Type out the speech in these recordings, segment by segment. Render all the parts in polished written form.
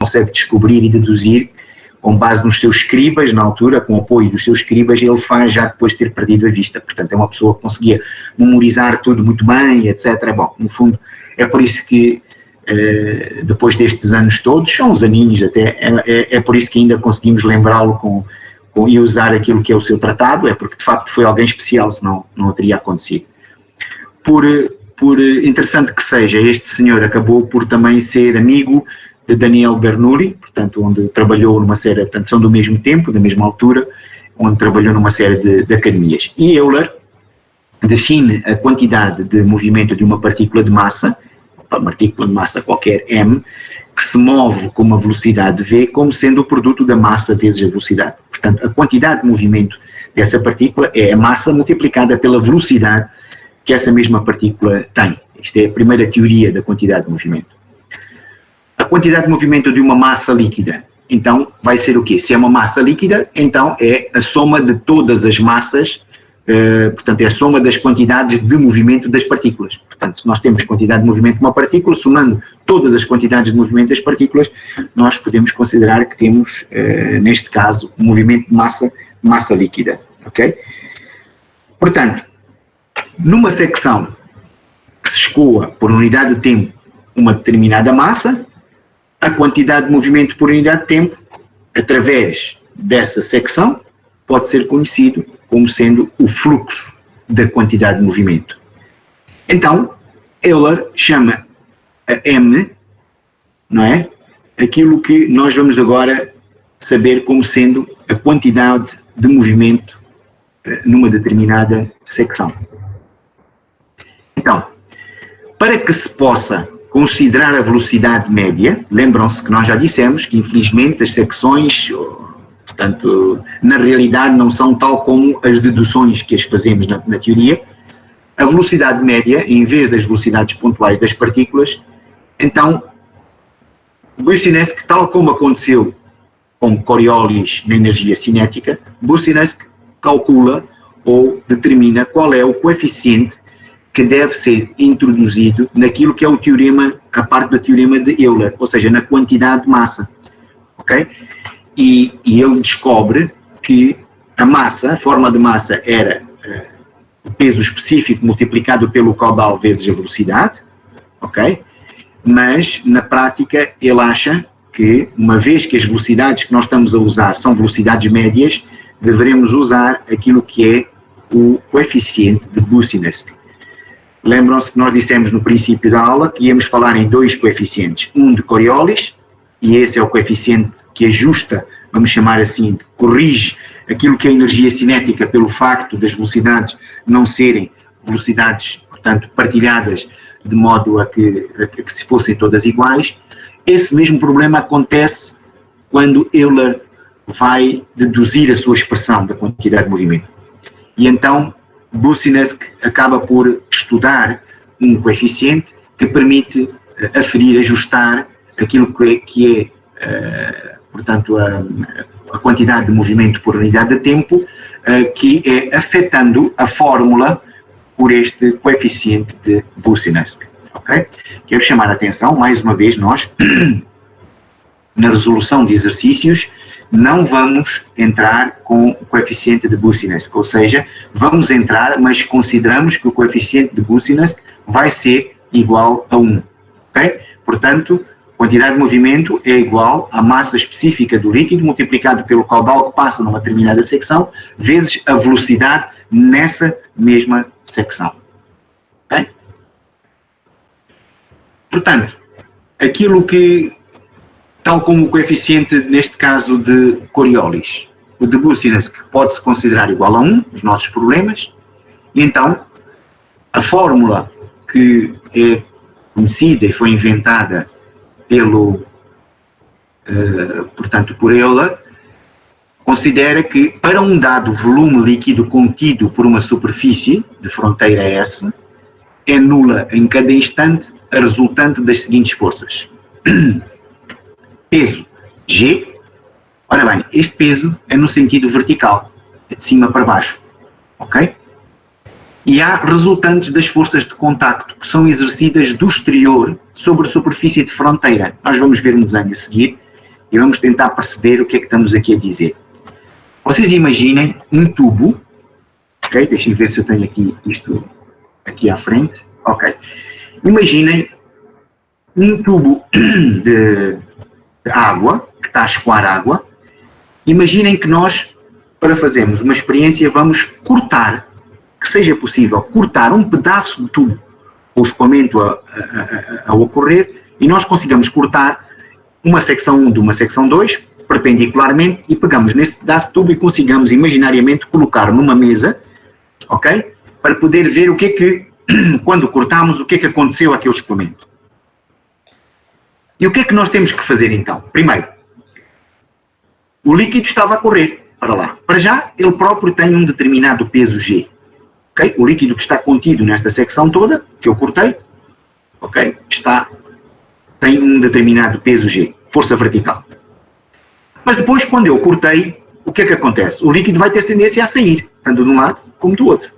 consegue descobrir e deduzir com base nos seus escribas, na altura, com o apoio dos seus escribas, ele faz já depois de ter perdido a vista. Portanto, é uma pessoa que conseguia memorizar tudo muito bem, etc. Bom, no fundo, é por isso que, depois destes anos todos, são uns aninhos até, é por isso que ainda conseguimos lembrá-lo e usar aquilo que é o seu tratado, é porque de facto foi alguém especial, senão não teria acontecido. Por interessante que seja, este senhor acabou por também ser amigo de Daniel Bernoulli, portanto, onde trabalhou numa série, portanto, são do mesmo tempo, da mesma altura, onde trabalhou numa série de academias. E Euler define a quantidade de movimento de uma partícula de massa, uma partícula de massa qualquer, m, que se move com uma velocidade v, como sendo o produto da massa vezes a velocidade. Portanto, a quantidade de movimento dessa partícula é a massa multiplicada pela velocidade que essa mesma partícula tem. Isto é a primeira teoria da quantidade de movimento. A quantidade de movimento de uma massa líquida, então, vai ser o quê? Se é uma massa líquida, então é a soma de todas as massas, portanto, é a soma das quantidades de movimento das partículas. Portanto, se nós temos quantidade de movimento de uma partícula, somando todas as quantidades de movimento das partículas, nós podemos considerar que temos, neste caso, um movimento de massa líquida, ok? Portanto, numa secção que se escoa por unidade de tempo uma determinada massa, a quantidade de movimento por unidade de tempo, através dessa secção, pode ser conhecido como sendo o fluxo da quantidade de movimento. Então, Euler chama a M, não é? Aquilo que nós vamos agora saber como sendo a quantidade de movimento numa determinada secção. Então, para que se possa considerar a velocidade média, lembram-se que nós já dissemos que, infelizmente, as secções, portanto, na realidade não são tal como as deduções que as fazemos na teoria. A velocidade média, em vez das velocidades pontuais das partículas, então, Boussinesq, tal como aconteceu com Coriolis na energia cinética, Boussinesq calcula ou determina qual é o coeficiente que deve ser introduzido naquilo que é o teorema, a parte do teorema de Euler, ou seja, na quantidade de massa, ok? E ele descobre que a massa, a forma de massa era o peso específico multiplicado pelo caudal vezes a velocidade, ok? Mas, na prática, ele acha que, uma vez que as velocidades que nós estamos a usar são velocidades médias, deveremos usar aquilo que é o coeficiente de Boussinesq. Lembram-se que nós dissemos no princípio da aula que íamos falar em dois coeficientes, um de Coriolis, e esse é o coeficiente que ajusta, vamos chamar assim, corrige aquilo que é a energia cinética pelo facto das velocidades não serem velocidades, portanto, partilhadas de modo a que se fossem todas iguais. Esse mesmo problema acontece quando Euler vai deduzir a sua expressão da quantidade de movimento. E então, Boussinesq acaba por estudar um coeficiente que permite aferir, ajustar aquilo que é portanto, a quantidade de movimento por unidade de tempo, que é afetando a fórmula por este coeficiente de Boussinesq. Okay? Quero chamar a atenção, mais uma vez, nós, na resolução de exercícios, não vamos entrar com o coeficiente de Boussinesq, ou seja, vamos entrar, mas consideramos que o coeficiente de Boussinesq vai ser igual a 1. Okay? Portanto, quantidade de movimento é igual à massa específica do líquido multiplicado pelo caudal que passa numa determinada secção, vezes a velocidade nessa mesma secção. Okay? Portanto, aquilo que, tal como o coeficiente, neste caso, de Coriolis, o de Boussinesq pode-se considerar igual a 1, os nossos problemas, e então a fórmula que é conhecida e foi inventada portanto, por Euler, considera que para um dado volume líquido contido por uma superfície de fronteira S, é nula em cada instante a resultante das seguintes forças. Peso G, ora bem, este peso é no sentido vertical, é de cima para baixo, ok? E há resultantes das forças de contacto que são exercidas do exterior sobre a superfície de fronteira. Nós vamos ver um desenho a seguir, e vamos tentar perceber o que é que estamos aqui a dizer. Vocês imaginem um tubo, ok? Deixem ver se eu tenho aqui isto aqui à frente, ok? Imaginem um tubo de água, que está a escoar água. Imaginem que nós, para fazermos uma experiência, vamos cortar, que seja possível, cortar um pedaço de tubo, com o escoamento a ocorrer, e nós consigamos cortar uma secção 1 de uma secção 2, perpendicularmente, e pegamos nesse pedaço de tubo e consigamos imaginariamente colocar numa mesa, ok? Para poder ver o que é que, quando cortamos, o que é que aconteceu àquele escoamento. E o que é que nós temos que fazer então? Primeiro, o líquido estava a correr para lá. Para já, ele próprio tem um determinado peso G. Okay? O líquido que está contido nesta secção toda, que eu cortei, okay? Tem um determinado peso G, força vertical. Mas depois, quando eu cortei, o que é que acontece? O líquido vai ter tendência a sair, tanto de um lado como do outro.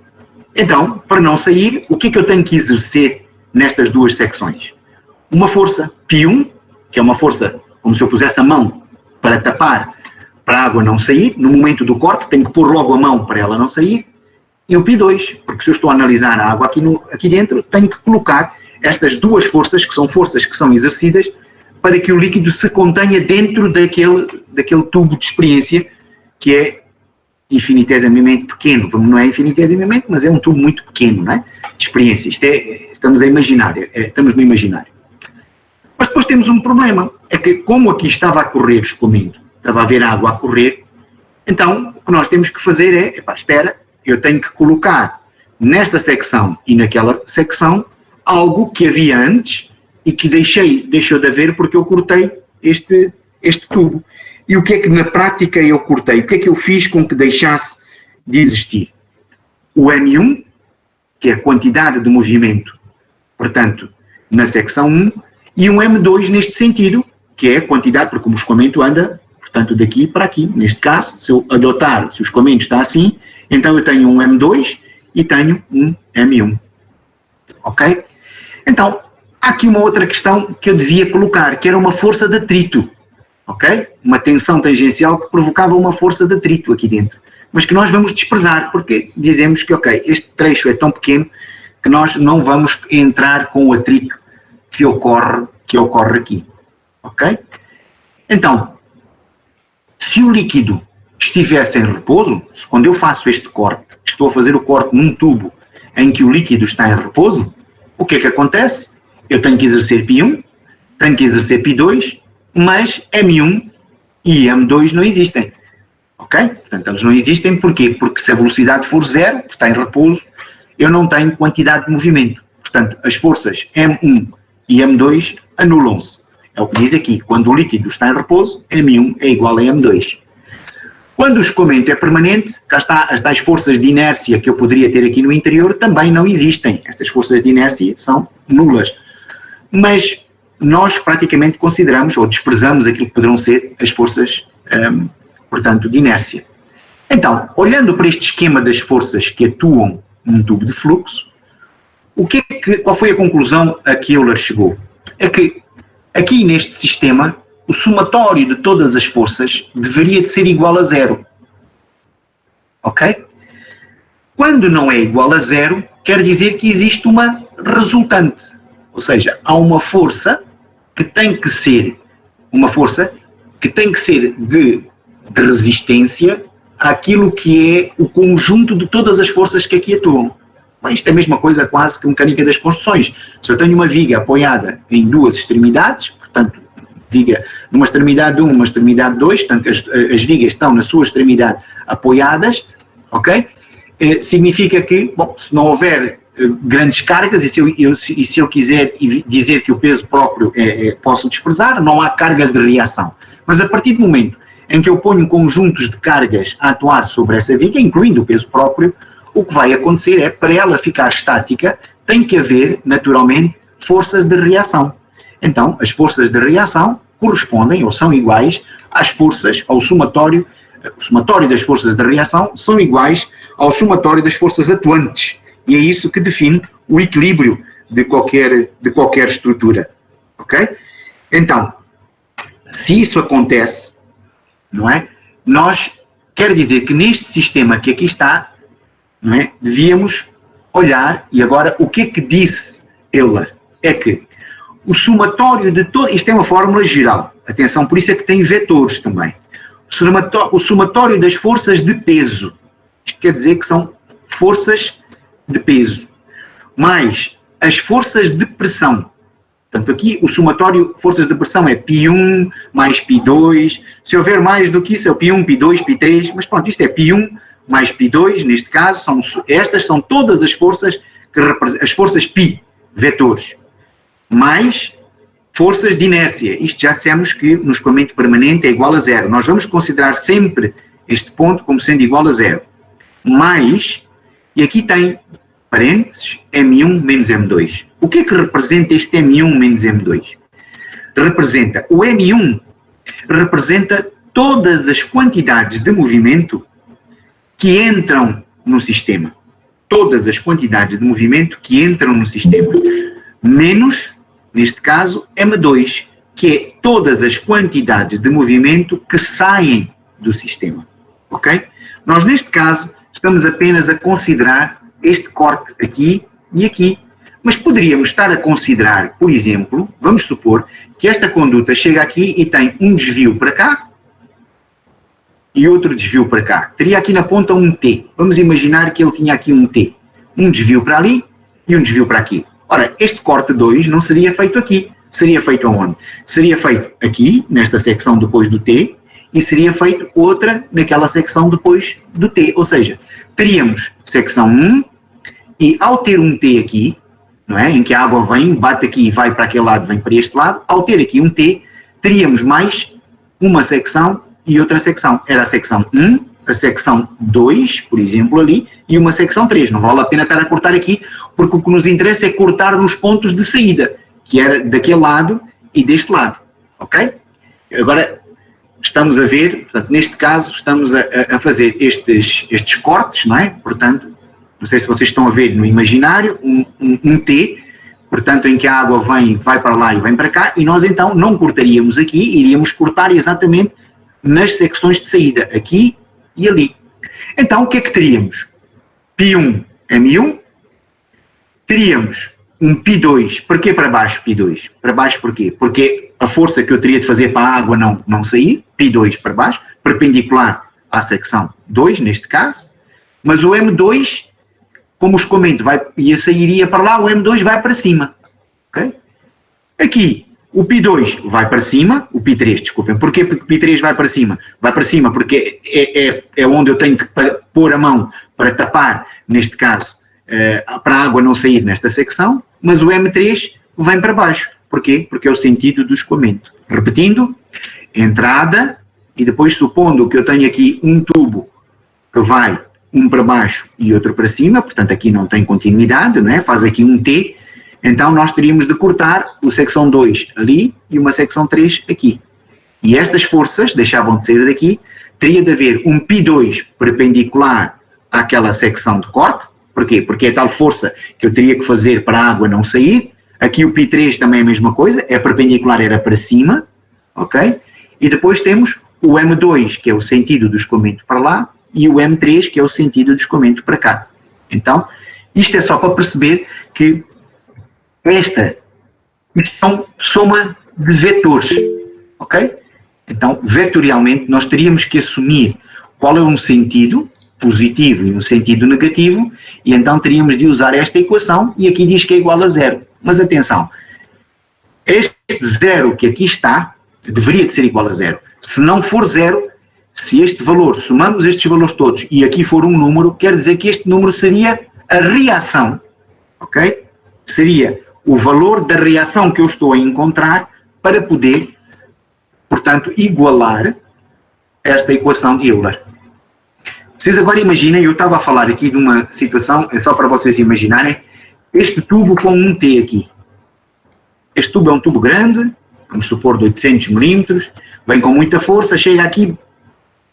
Então, para não sair, o que é que eu tenho que exercer nestas duas secções? Uma força P1, que é uma força como se eu pusesse a mão para tapar, para a água não sair. No momento do corte, tenho que pôr logo a mão para ela não sair. E o P2, porque se eu estou a analisar a água aqui dentro, tenho que colocar estas duas forças, que são exercidas, para que o líquido se contenha dentro daquele tubo de experiência, que é infinitesimamente pequeno. Não é infinitesimamente, mas é um tubo muito pequeno, não é? De experiência. Estamos a imaginar, estamos no imaginário. Mas depois temos um problema, é que como aqui estava a correr o escoamento, estava a haver água a correr, então o que nós temos que fazer é, espera, eu tenho que colocar nesta secção e naquela secção algo que havia antes e que deixou de haver porque eu cortei este tubo. E o que é que na prática eu cortei? O que é que eu fiz com que deixasse de existir? O M1, que é a quantidade de movimento, portanto, na secção 1, e um M2 neste sentido, que é a quantidade, porque o escoamento anda, portanto, daqui para aqui. Neste caso, se o escoamento está assim, então eu tenho um M2 e tenho um M1. Ok? Então, há aqui uma outra questão que eu devia colocar, que era uma força de atrito. Ok? Uma tensão tangencial que provocava uma força de atrito aqui dentro. Mas que nós vamos desprezar, porque dizemos que, ok, este trecho é tão pequeno que nós não vamos entrar com o atrito que ocorre aqui. Ok? Então, se o líquido estivesse em repouso, se quando eu faço este corte, estou a fazer o corte num tubo em que o líquido está em repouso, o que é que acontece? Eu tenho que exercer P1, tenho que exercer P2, mas M1 e M2 não existem. Ok? Portanto, eles não existem porquê? Porque se a velocidade for zero, está em repouso, eu não tenho quantidade de movimento. Portanto, as forças M1 e M2 anulam-se. É o que diz aqui. Quando o líquido está em repouso, M1 é igual a M2. Quando o escoamento é permanente, cá está, as tais forças de inércia que eu poderia ter aqui no interior também não existem. Estas forças de inércia são nulas. Mas nós praticamente consideramos ou desprezamos aquilo que poderão ser as forças, portanto, de inércia. Então, olhando para este esquema das forças que atuam num tubo de fluxo, qual foi a conclusão a que Euler chegou? É que aqui neste sistema, o somatório de todas as forças deveria de ser igual a zero. Ok? Quando não é igual a zero, quer dizer que existe uma resultante. Ou seja, há uma força que tem que ser de resistência àquilo que é o conjunto de todas as forças que aqui atuam. Bem, isto é a mesma coisa quase que mecânica das construções. Se eu tenho uma viga apoiada em duas extremidades, portanto, viga numa extremidade 1, uma extremidade 2, portanto, as vigas estão na sua extremidade apoiadas, ok? Significa que, bom, se não houver grandes cargas, e se eu quiser dizer que o peso próprio posso desprezar, não há cargas de reação. Mas a partir do momento em que eu ponho conjuntos de cargas a atuar sobre essa viga, incluindo o peso próprio, o que vai acontecer é, para ela ficar estática, tem que haver, naturalmente, forças de reação. Então, as forças de reação correspondem, ou são iguais, às forças, ao somatório, o somatório das forças de reação são iguais ao somatório das forças atuantes. E é isso que define o equilíbrio de qualquer estrutura. Ok? Então, Se isso acontece, não é? Quer dizer que neste sistema que aqui está, não é? Devíamos olhar, e agora o que é que disse Euler? É que o somatório de todo, isto é uma fórmula geral, atenção, por isso é que tem vetores também. O somatório das forças de peso, isto quer dizer que são forças de peso, mais as forças de pressão. Portanto, aqui o somatório de forças de pressão é π1 mais π2. Se houver mais do que isso, é o π1, π2, π3. Mas pronto, isto é π1 mais π2. Neste caso, estas são todas as forças, as forças π, vetores, mais forças de inércia. Isto já dissemos que no escoamento permanente é igual a zero. Nós vamos considerar sempre este ponto como sendo igual a zero. Mais, e aqui tem parênteses, M1 menos M2. O que é que representa este M1 menos M2? Representa, o M1 representa todas as quantidades de movimento que entram no sistema. Todas as quantidades de movimento que entram no sistema. Menos, neste caso, M2, que é todas as quantidades de movimento que saem do sistema. Ok? Nós, neste caso, estamos apenas a considerar este corte aqui e aqui. Mas poderíamos estar a considerar, por exemplo, vamos supor que esta conduta chega aqui e tem um desvio para cá e outro desvio para cá. Teria aqui na ponta um T. Vamos imaginar que ele tinha aqui um T. Um desvio para ali e um desvio para aqui. Ora, este corte 2 não seria feito aqui. Seria feito aonde? Seria feito aqui, nesta secção depois do T, e seria feito outra naquela secção depois do T. Ou seja, teríamos secção 1, e ao ter um T aqui, não é? Em que a água vem, bate aqui e vai para aquele lado, vem para este lado, ao ter aqui um T, teríamos mais uma secção e outra secção. Era a secção 1, a secção 2, por exemplo, ali, e uma secção 3. Não vale a pena estar a cortar aqui, porque o que nos interessa é cortar nos pontos de saída, que era daquele lado e deste lado. Ok? Agora, estamos a ver, portanto, neste caso, estamos a fazer estes cortes, não é? Portanto, não sei se vocês estão a ver no imaginário, um T, portanto, em que a água vai para lá e vem para cá, e nós então não cortaríamos aqui, iríamos cortar exatamente nas secções de saída, aqui e ali. Então, o que é que teríamos? π1, M1, teríamos um π2, porquê para baixo π2? Para baixo porquê? Porque a força que eu teria de fazer para a água não sair, π2 para baixo, perpendicular à secção 2, neste caso, mas o M2, como o escoamento sairia para lá, o M2 vai para cima. Okay? Aqui, o π2 vai para cima, o π3, desculpem. Porquê que o π3 vai para cima? Vai para cima porque é onde eu tenho que pôr a mão para tapar, neste caso, para a água não sair nesta secção, mas o M3 vem para baixo. Porquê? Porque é o sentido do escoamento. Repetindo, entrada, e depois supondo que eu tenho aqui um tubo que vai um para baixo e outro para cima, portanto aqui não tem continuidade, não é? Faz aqui um T, então nós teríamos de cortar a secção 2 ali e uma secção 3 aqui. E estas forças deixavam de sair daqui, teria de haver um π2 perpendicular àquela secção de corte. Porquê? Porque é tal força que eu teria que fazer para a água não sair. Aqui o π3 também é a mesma coisa, é perpendicular, era para cima, ok? E depois temos o M2, que é o sentido do escoamento para lá, e o M3, que é o sentido do escoamento para cá. Então, isto é só para perceber que esta são soma de vetores, ok? Então, vetorialmente, nós teríamos que assumir qual é um sentido positivo e um sentido negativo, e então teríamos de usar esta equação, e aqui diz que é igual a zero. Mas atenção, este zero que aqui está, deveria de ser igual a zero. Se não for zero, se este valor, somamos estes valores todos, e aqui for um número, quer dizer que este número seria a reação, ok? Seria o valor da reação que eu estou a encontrar para poder, portanto, igualar esta equação de Euler. Vocês agora imaginem, eu estava a falar aqui de uma situação, é só para vocês imaginarem, este tubo com um T aqui. Este tubo é um tubo grande, vamos supor de 800 milímetros, vem com muita força, chega aqui,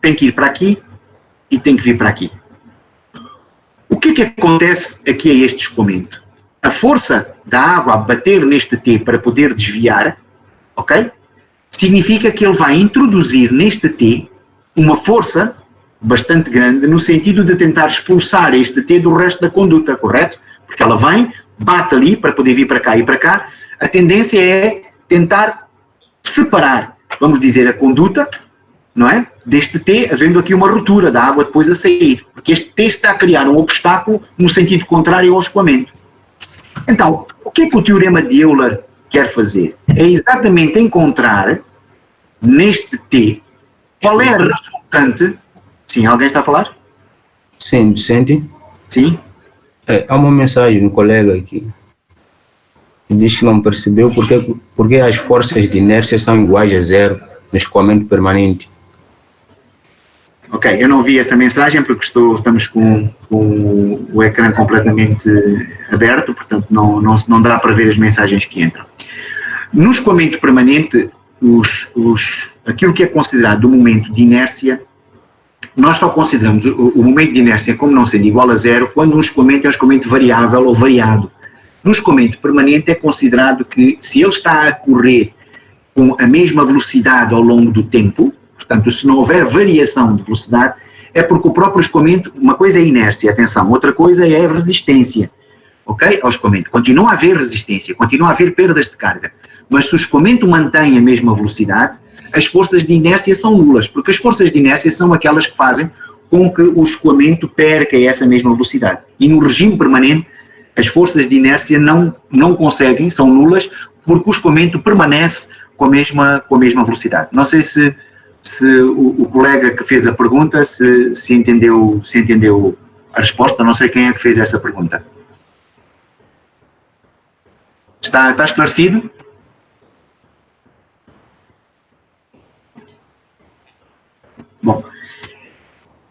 tem que ir para aqui e tem que vir para aqui. O que é que acontece aqui a este escoamento? A força da água a bater neste T para poder desviar, ok? significa que ele vai introduzir neste T uma força bastante grande no sentido de tentar expulsar este T do resto da conduta, correto? Porque ela vem, bate ali para poder vir para cá e para cá. A tendência é tentar separar, vamos dizer, a conduta, não é? Deste T, havendo aqui uma ruptura da água depois a sair. Porque este T está a criar um obstáculo no sentido contrário ao escoamento. Então, o que é que o teorema de Euler quer fazer? É exatamente encontrar neste T qual é a resultante. Sim, alguém está a falar? Sim, Vicente. Sim. Há uma mensagem do colega aqui que diz que não percebeu porque as forças de inércia são iguais a zero no escoamento permanente. Ok, eu não vi essa mensagem porque estamos com o ecrã completamente aberto, portanto não dá para ver as mensagens que entram. No escoamento permanente, aquilo que é considerado o momento de inércia, nós só consideramos o momento de inércia como não sendo igual a zero quando um escoamento é um escoamento variável ou variado. No escoamento permanente é considerado que se ele está a correr com a mesma velocidade ao longo do tempo, portanto, se não houver variação de velocidade, é porque o próprio escoamento, uma coisa é inércia, atenção, outra coisa é resistência, ok? Ao escoamento. Continua a haver resistência, continua a haver perdas de carga, mas se o escoamento mantém a mesma velocidade, as forças de inércia são nulas, porque as forças de inércia são aquelas que fazem com que o escoamento perca essa mesma velocidade. E no regime permanente, as forças de inércia não conseguem, são nulas, porque o escoamento permanece com a mesma velocidade. Não sei se o colega que fez a pergunta se entendeu a resposta, não sei quem é que fez essa pergunta. Está esclarecido? Bom,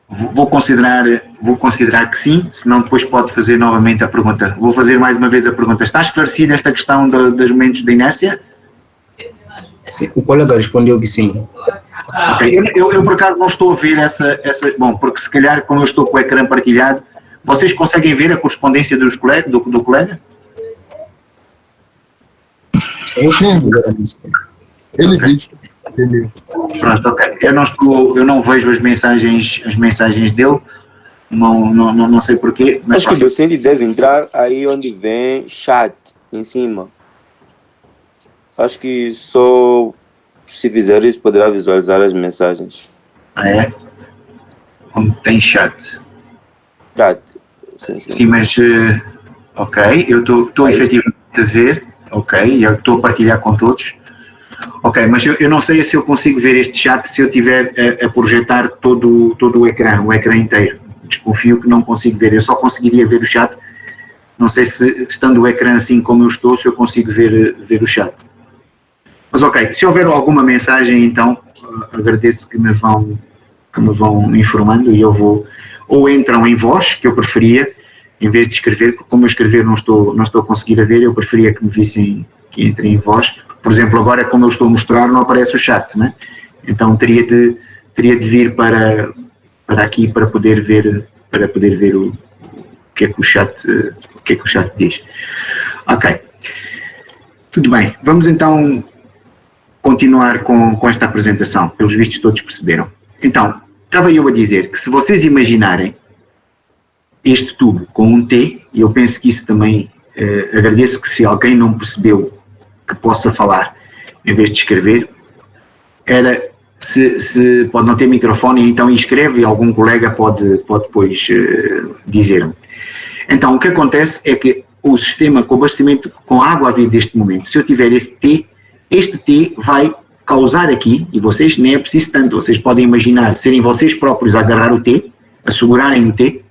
vou considerar que sim, senão depois pode fazer novamente a pergunta. Vou fazer mais uma vez a pergunta. Está esclarecida esta questão dos momentos de inércia? Sim, o colega respondeu que sim. Okay. Eu por acaso não estou a ver essa. Bom, porque se calhar quando eu estou com o ecrã partilhado, vocês conseguem ver a correspondência do colega? Sim, ele disse. Entendeu? Pronto, ok. Eu não vejo as mensagens dele, não sei porquê. Mas acho que o docente deve entrar aí onde vem chat, em cima. Acho que só se fizer isso poderá visualizar as mensagens. Ah, é? Onde tem chat? Chat. Sim, mas... ok, eu estou efetivamente a ver. Ok, eu estou a partilhar com todos. Ok, mas eu não sei se eu consigo ver este chat se eu estiver a projetar todo o ecrã inteiro. Desconfio que não consigo ver, eu só conseguiria ver o chat. Não sei se, estando o ecrã assim como eu estou, se eu consigo ver o chat. Mas ok, se houver alguma mensagem, então, agradeço que me vão informando e eu vou... Ou entram em voz, que eu preferia, em vez de escrever, porque como eu escrever não estou a conseguir a ver, eu preferia que me vissem, que entrem em voz. Por exemplo, agora como eu estou a mostrar não aparece o chat, né? Então teria de vir para aqui para poder ver o que é que o chat diz. Ok. Tudo bem. Vamos então continuar com esta apresentação. Pelos vistos todos perceberam. Então, estava eu a dizer que se vocês imaginarem este tubo com um T, e eu penso que isso também, agradeço que se alguém não percebeu que possa falar, em vez de escrever, era, se pode não ter microfone, então escreve e algum colega pode depois dizer-me. Então, o que acontece é que o sistema com abastecimento com água a vir deste momento, se eu tiver este T vai causar aqui, e vocês nem é preciso tanto, vocês podem imaginar serem vocês próprios a agarrar o T, a segurarem o T,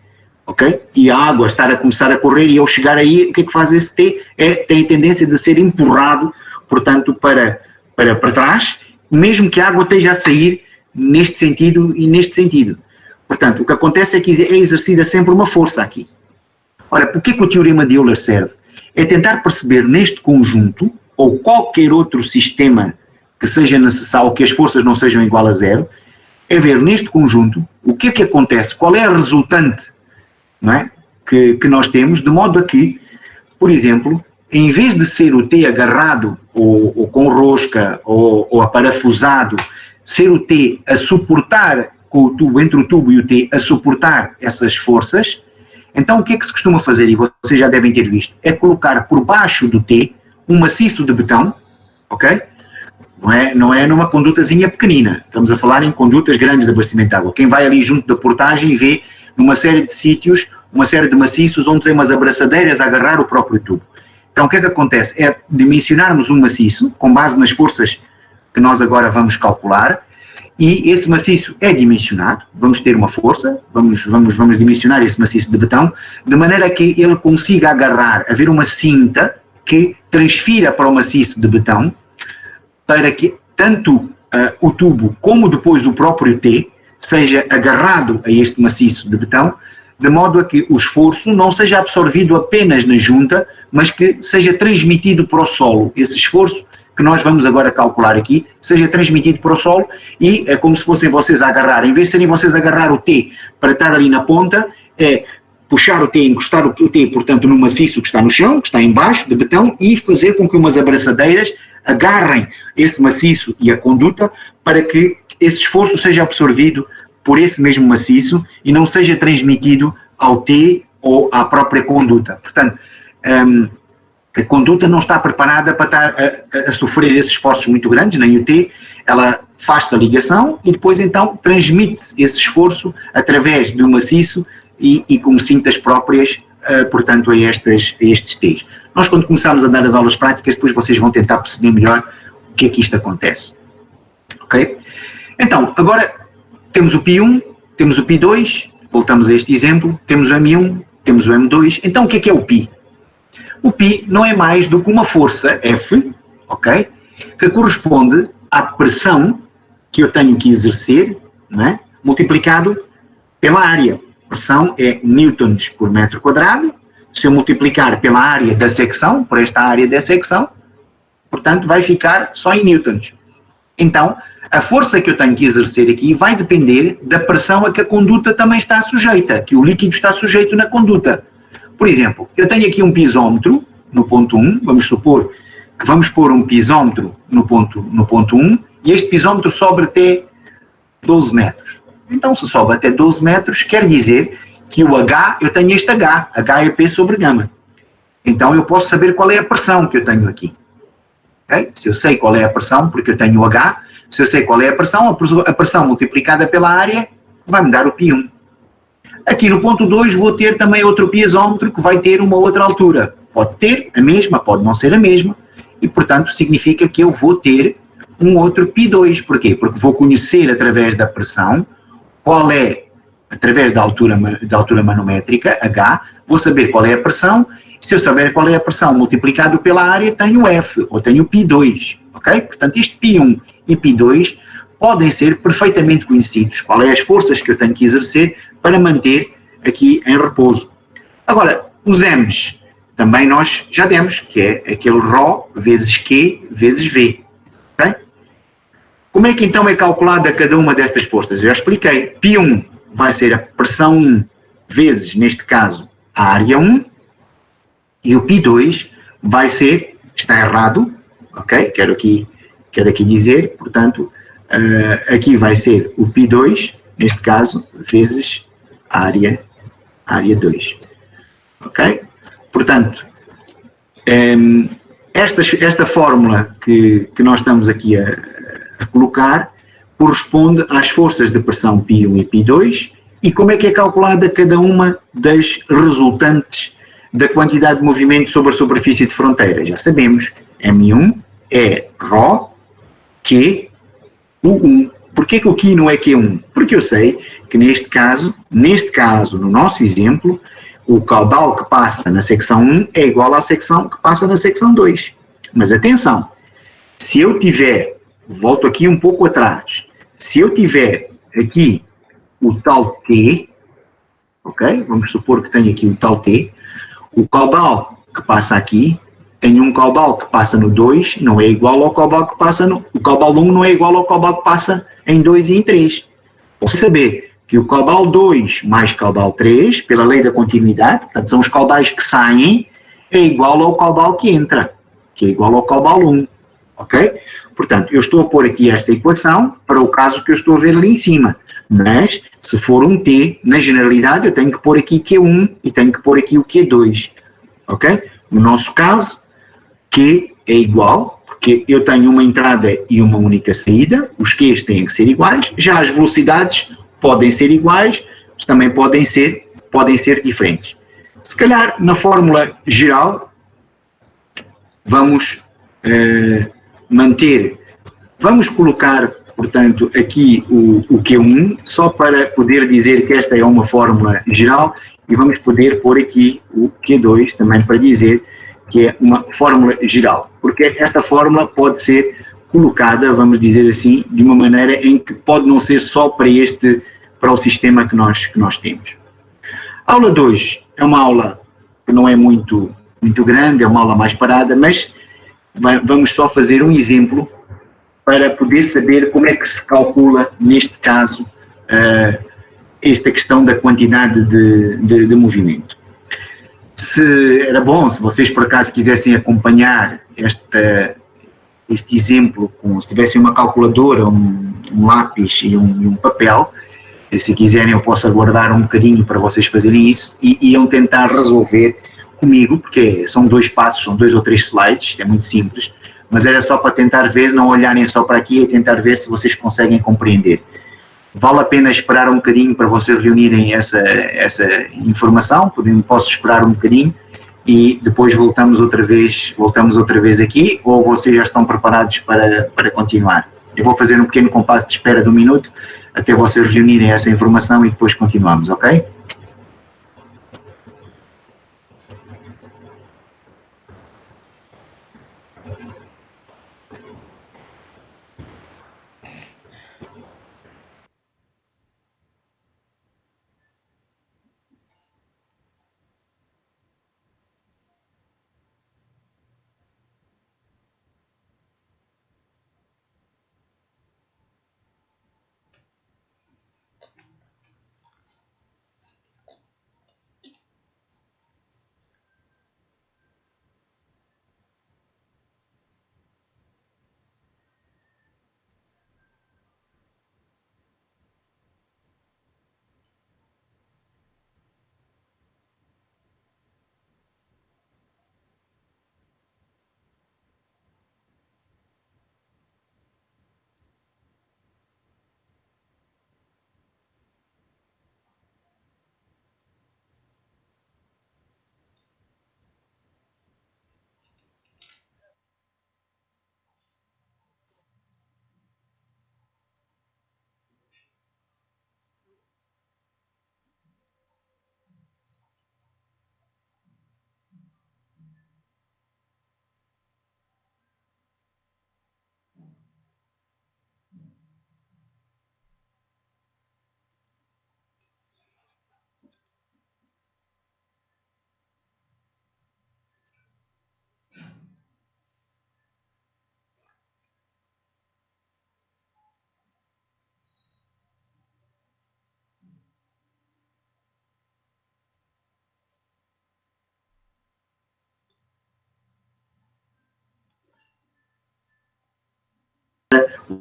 ok? E a água estar a começar a correr e ao chegar aí, o que é que faz esse T? Tem a tendência de ser empurrado, portanto, para trás, mesmo que a água esteja a sair neste sentido e neste sentido. Portanto, o que acontece é que é exercida sempre uma força aqui. Ora, por que o teorema de Euler serve? É tentar perceber neste conjunto, ou qualquer outro sistema que seja necessário, que as forças não sejam igual a zero, é ver neste conjunto o que é que acontece, qual é a resultante, não é? que nós temos, de modo a que, por exemplo, em vez de ser o T agarrado ou com rosca ou aparafusado, ser o T a suportar com o tubo, entre o tubo e o T, a suportar essas forças, então o que é que se costuma fazer, e vocês já devem ter visto, é colocar por baixo do T um maciço de betão, ok? Não é numa condutazinha pequenina, estamos a falar em condutas grandes de abastecimento de água. Quem vai ali junto da portagem vê numa série de sítios, uma série de maciços onde tem umas abraçadeiras a agarrar o próprio tubo. Então o que é que acontece? É dimensionarmos um maciço, com base nas forças que nós agora vamos calcular, e esse maciço é dimensionado, vamos ter uma força, vamos dimensionar esse maciço de betão, de maneira que ele consiga agarrar, haver uma cinta que transfira para o maciço de betão, para que tanto o tubo como depois o próprio T seja agarrado a este maciço de betão, de modo a que o esforço não seja absorvido apenas na junta, mas que seja transmitido para o solo. Esse esforço que nós vamos agora calcular aqui, seja transmitido para o solo e é como se fossem vocês a agarrar, em vez de serem vocês a agarrar o T para estar ali na ponta, é puxar o T, encostar o T, portanto, no maciço que está no chão, que está em baixo, de betão, e fazer com que umas abraçadeiras agarrem esse maciço e a conduta para que esse esforço seja absorvido por esse mesmo maciço e não seja transmitido ao T ou à própria conduta. Portanto, a conduta não está preparada para estar a sofrer esses esforços muito grandes, nem o T, ela faz-se a ligação e depois então transmite-se esse esforço através do maciço e com cintas próprias, portanto, a estes T's. Nós quando começamos a dar as aulas práticas, depois vocês vão tentar perceber melhor o que é que isto acontece. Ok? Então, agora temos o Pi1, temos o Pi2, voltamos a este exemplo, temos o M1, temos o M2, então o que é o Pi? O Pi não é mais do que uma força F, ok? Que corresponde à pressão que eu tenho que exercer, não é? Multiplicado pela área. A pressão é newtons por metro quadrado. Se eu multiplicar pela área da secção, por esta área da secção, portanto vai ficar só em newtons. Então, a força que eu tenho que exercer aqui vai depender da pressão a que a conduta também está sujeita, que o líquido está sujeito na conduta. Por exemplo, eu tenho aqui um pisómetro no ponto 1, vamos supor que vamos pôr um pisómetro no ponto 1 e este pisómetro sobe até 12 metros. Então, se sobe até 12 metros, quer dizer que o H, eu tenho este H é P sobre gama. Então, eu posso saber qual é a pressão que eu tenho aqui. Okay? Se eu sei qual é a pressão, porque eu tenho o H, se eu sei qual é a pressão multiplicada pela área vai-me dar o Pi1. Aqui no ponto 2 vou ter também outro piezómetro que vai ter uma outra altura. Pode ter a mesma, pode não ser a mesma, e portanto significa que eu vou ter um outro Pi2. Porquê? Porque vou conhecer através da pressão qual é, através da altura manométrica, H, vou saber qual é a pressão, e se eu saber qual é a pressão multiplicado pela área, tenho F, ou tenho Pi2, ok? Portanto, este Pi1 e Pi2 podem ser perfeitamente conhecidos, qual é as forças que eu tenho que exercer para manter aqui em repouso. Agora, os M's, também nós já demos, que é aquele ρ vezes Q vezes V, ok? Como é que então é calculada cada uma destas forças? Eu já expliquei. Pi1 vai ser a pressão 1 vezes, neste caso, a área 1, e o Pi2 vai ser, está errado, ok? Quero aqui dizer, portanto, aqui vai ser o Pi2, neste caso, vezes a área 2, ok? Portanto, esta fórmula que nós estamos aqui a colocar corresponde às forças de pressão Pi1 e Pi2 e como é que é calculada cada uma das resultantes da quantidade de movimento sobre a superfície de fronteira. Já sabemos, M1 é ρ, Q, U1. Porquê que o Q não é Q1? Porque eu sei que neste caso, no nosso exemplo, o caudal que passa na secção 1 é igual à secção que passa na secção 2. Mas atenção, se eu tiver, volto aqui um pouco atrás, se eu tiver aqui o tal T, ok? Vamos supor que tenho aqui o tal T, o caudal que passa aqui, tem um caudal que passa no 2, não é igual ao caudal que passa no... O caudal 1 não é igual ao caudal que passa em 2 e em 3. Posso saber que o caudal 2 mais caudal 3, pela lei da continuidade, portanto são os caudais que saem, é igual ao caudal que entra, que é igual ao caudal 1, ok? Portanto, eu estou a pôr aqui esta equação para o caso que eu estou a ver ali em cima, mas se for um T, na generalidade eu tenho que pôr aqui Q1 e tenho que pôr aqui o Q2, ok? No nosso caso, Q é igual, porque eu tenho uma entrada e uma única saída, os Qs têm que ser iguais, já as velocidades podem ser iguais, mas também podem ser diferentes. Se calhar, na fórmula geral, vamos vamos colocar, portanto, aqui o Q1, só para poder dizer que esta é uma fórmula geral, e vamos poder pôr aqui o Q2, também para dizer que é uma fórmula geral, porque esta fórmula pode ser colocada, vamos dizer assim, de uma maneira em que pode não ser só para o sistema que nós temos. A aula 2 é uma aula que não é muito grande, é uma aula mais parada, mas vamos só fazer um exemplo para poder saber como é que se calcula, neste caso, esta questão da quantidade de movimento. Era bom, se vocês por acaso quisessem acompanhar este exemplo, se tivessem uma calculadora, um lápis e um papel, se quiserem eu posso aguardar um bocadinho para vocês fazerem isso, e iam tentar resolver comigo, porque são 2 passos, são 2 ou 3 slides, isto é muito simples, mas era só para tentar ver, não olharem só para aqui, e tentar ver se vocês conseguem compreender. Vale a pena esperar um bocadinho para vocês reunirem essa informação, posso esperar um bocadinho e depois voltamos outra vez aqui, ou vocês já estão preparados para continuar? Eu vou fazer um pequeno compasso de espera de 1 minuto, até vocês reunirem essa informação e depois continuamos, ok?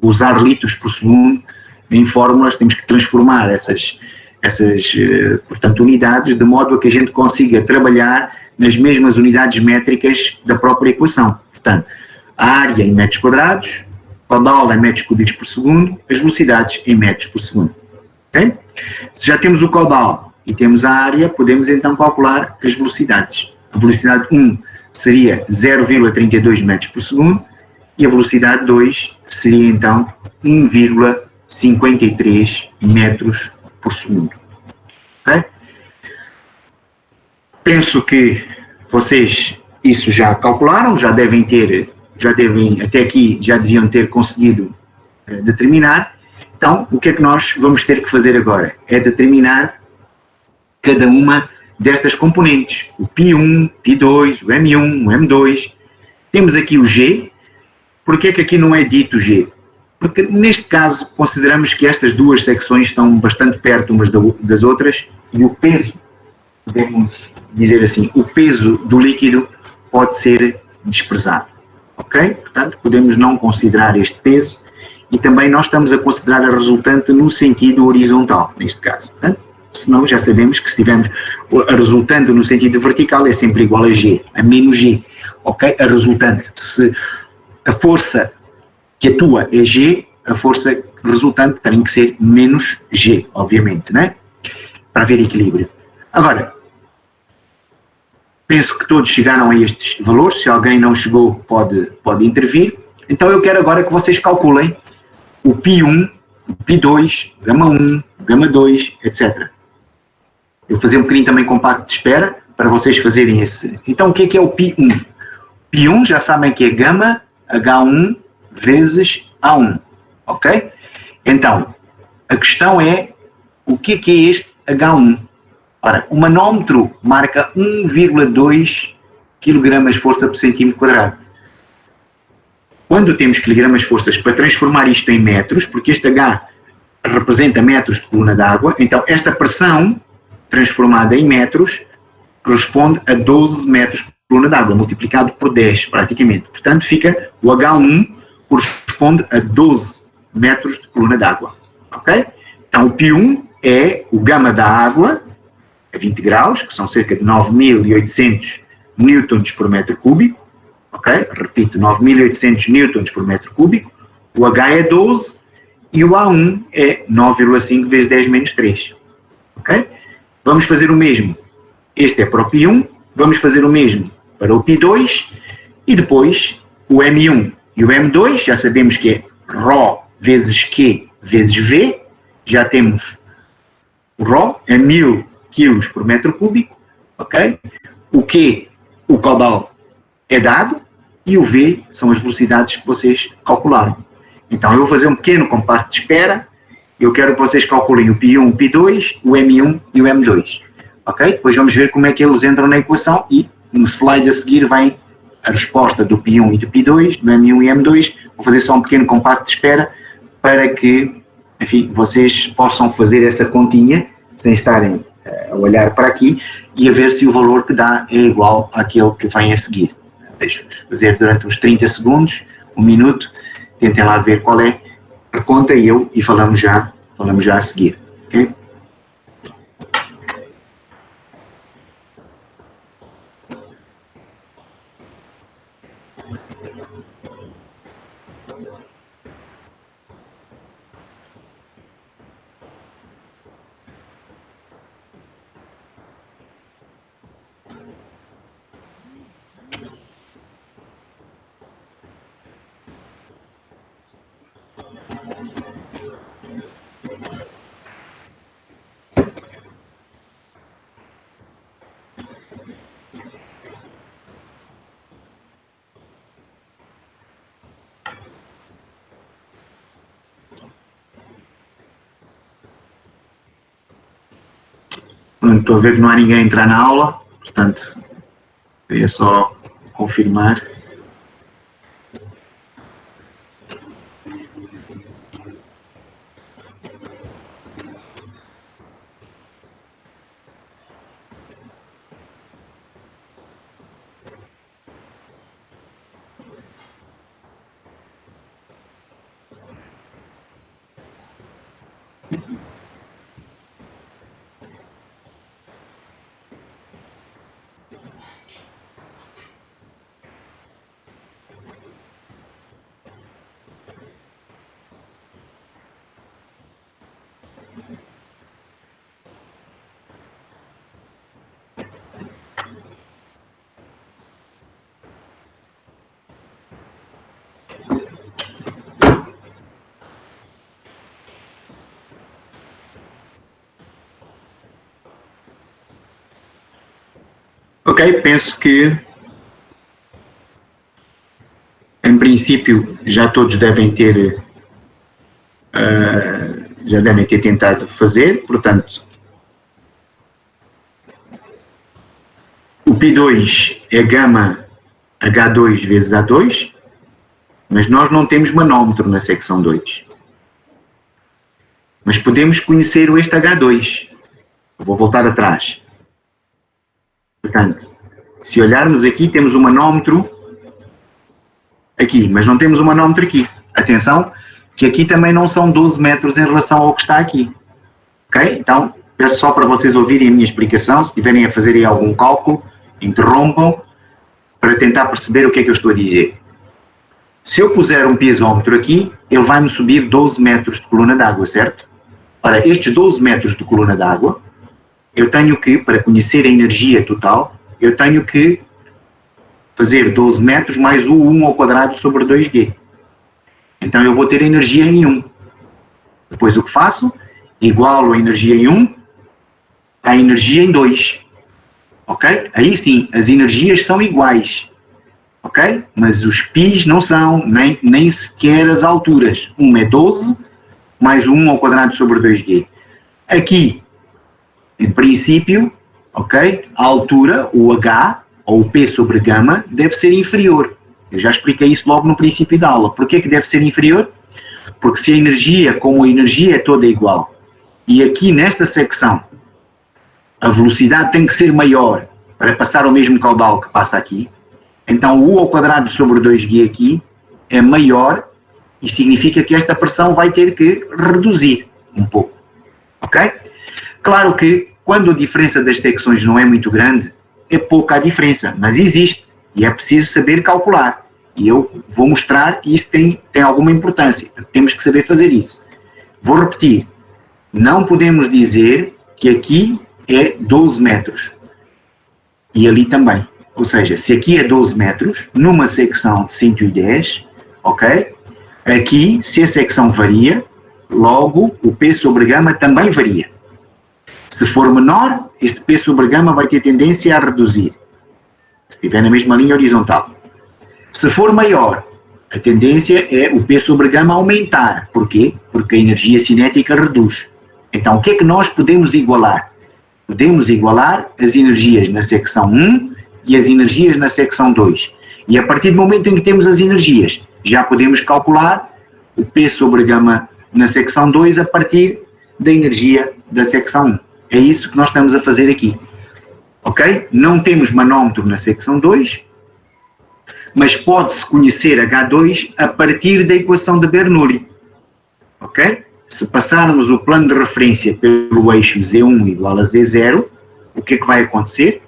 Usar litros por segundo em fórmulas, temos que transformar essas portanto, unidades de modo a que a gente consiga trabalhar nas mesmas unidades métricas da própria equação. Portanto, a área em metros quadrados, o caudal em metros cúbicos por segundo, as velocidades em metros por segundo. Okay? Se já temos o caudal e temos a área, podemos então calcular as velocidades. A velocidade 1 seria 0,32 metros por segundo e a velocidade 2 seria então 1,53 metros por segundo. Okay? Penso que vocês isso já calcularam, até aqui já deviam ter conseguido determinar. Então, o que é que nós vamos ter que fazer agora? É determinar cada uma destas componentes, o P1, P2, o M1, o M2. Temos aqui o G. Por que é que aqui não é dito G? Porque neste caso consideramos que estas duas secções estão bastante perto umas das outras e o peso, podemos dizer assim, o peso do líquido pode ser desprezado, ok? Portanto, podemos não considerar este peso e também nós estamos a considerar a resultante no sentido horizontal, neste caso. Portanto, senão já sabemos que se tivermos a resultante no sentido vertical é sempre igual a G, a menos G, ok? A resultante, se a força que atua é G, a força resultante tem que ser menos G, obviamente, né? Para haver equilíbrio. Agora, penso que todos chegaram a estes valores, se alguém não chegou pode intervir. Então eu quero agora que vocês calculem o π1, o π2, gama 1, gama 2, etc. Eu vou fazer um bocadinho também compasso de espera para vocês fazerem esse. Então o que é o π1? π1 já sabem que é gama H1 vezes A1, ok? Então, a questão é o que é este H1? Ora, o manómetro marca 1,2 kg força por centímetro quadrado. Quando temos quilogramas forças para transformar isto em metros, porque este H representa metros de coluna d'água, então esta pressão transformada em metros corresponde a 12 metros de coluna d'água, multiplicado por 10 praticamente. Portanto, fica o H1 corresponde a 12 metros de coluna d'água. Ok? Então, o π1 é o gama da água a 20 graus, que são cerca de 9.800 newtons por metro cúbico. Ok? Repito, 9.800 newtons por metro cúbico. O H é 12 e o A1 é 9,5 vezes 10 menos 3. Ok? Vamos fazer o mesmo. Este é para o π1, vamos fazer o mesmo para o π2 e depois o M1 e o M2, já sabemos que é ρ vezes Q vezes V, já temos o ρ é 1000 kg por metro cúbico, ok? O Q, o caudal é dado e o V são as velocidades que vocês calcularam. Então eu vou fazer um pequeno compasso de espera, eu quero que vocês calculem o π1, o π2, o M1 e o M2. Ok? Depois vamos ver como é que eles entram na equação e no slide a seguir vem a resposta do π1 e do π2, do M1 e M2. Vou fazer só um pequeno compasso de espera para que, enfim, vocês possam fazer essa continha sem estarem a olhar para aqui e a ver se o valor que dá é igual àquele que vem a seguir. Deixo-vos fazer durante uns 30 segundos, um minuto, tentem lá ver qual é a conta e falamos já a seguir. Ok? Estou a ver que não há ninguém a entrar na aula, portanto, queria só confirmar. Ok, penso que em princípio já todos devem ter tentado fazer, portanto o π2 é gama H2 vezes A2, mas nós não temos manómetro na secção 2. Mas podemos conhecer este H2. Eu vou voltar atrás. Portanto, Se olharmos aqui, temos um manómetro aqui, mas não temos um manómetro aqui. Atenção, que aqui também não são 12 metros em relação ao que está aqui. Ok? Então, peço só para vocês ouvirem a minha explicação. Se tiverem a fazer aí algum cálculo, interrompam para tentar perceber o que é que eu estou a dizer. Se eu puser um piezómetro aqui, ele vai-me subir 12 metros de coluna d'água, certo? Ora, estes 12 metros de coluna d'água, eu tenho que, para conhecer a energia total, eu tenho que fazer 12 metros mais o 1 ao quadrado sobre 2G. Então eu vou ter a energia em 1. Depois o que faço? Igualo a energia em 1 à energia em 2. Ok? Aí sim, as energias são iguais. Ok? Mas os πs não são, nem sequer as alturas. 1 é 12 mais o 1 ao quadrado sobre 2G. Aqui, em princípio, ok? A altura, o H, ou o P sobre gama, deve ser inferior. Eu já expliquei isso logo no princípio da aula. Porquê que deve ser inferior? Porque se a energia, como a energia é toda igual, e aqui nesta secção a velocidade tem que ser maior para passar o mesmo caudal que passa aqui, então o U ao quadrado sobre 2G aqui é maior e significa que esta pressão vai ter que reduzir um pouco. Ok? Claro que quando a diferença das secções não é muito grande, é pouca a diferença, mas existe e é preciso saber calcular. E eu vou mostrar que isso tem alguma importância. Temos que saber fazer isso. Vou repetir. Não podemos dizer que aqui é 12 metros e ali também. Ou seja, se aqui é 12 metros, numa secção de 110, ok? Aqui, se a secção varia, logo o P sobre gama também varia. Se for menor, este P sobre gama vai ter tendência a reduzir, se estiver na mesma linha horizontal. Se for maior, a tendência é o P sobre gama aumentar. Porquê? Porque a energia cinética reduz. Então, o que é que nós podemos igualar? Podemos igualar as energias na secção 1 e as energias na secção 2. E a partir do momento em que temos as energias, já podemos calcular o P sobre gama na secção 2 a partir da energia da secção 1. É isso que nós estamos a fazer aqui. Ok? Não temos manómetro na secção 2, mas pode-se conhecer H2 a partir da equação de Bernoulli. Ok? Se passarmos o plano de referência pelo eixo Z1 igual a Z0, o que é que vai acontecer?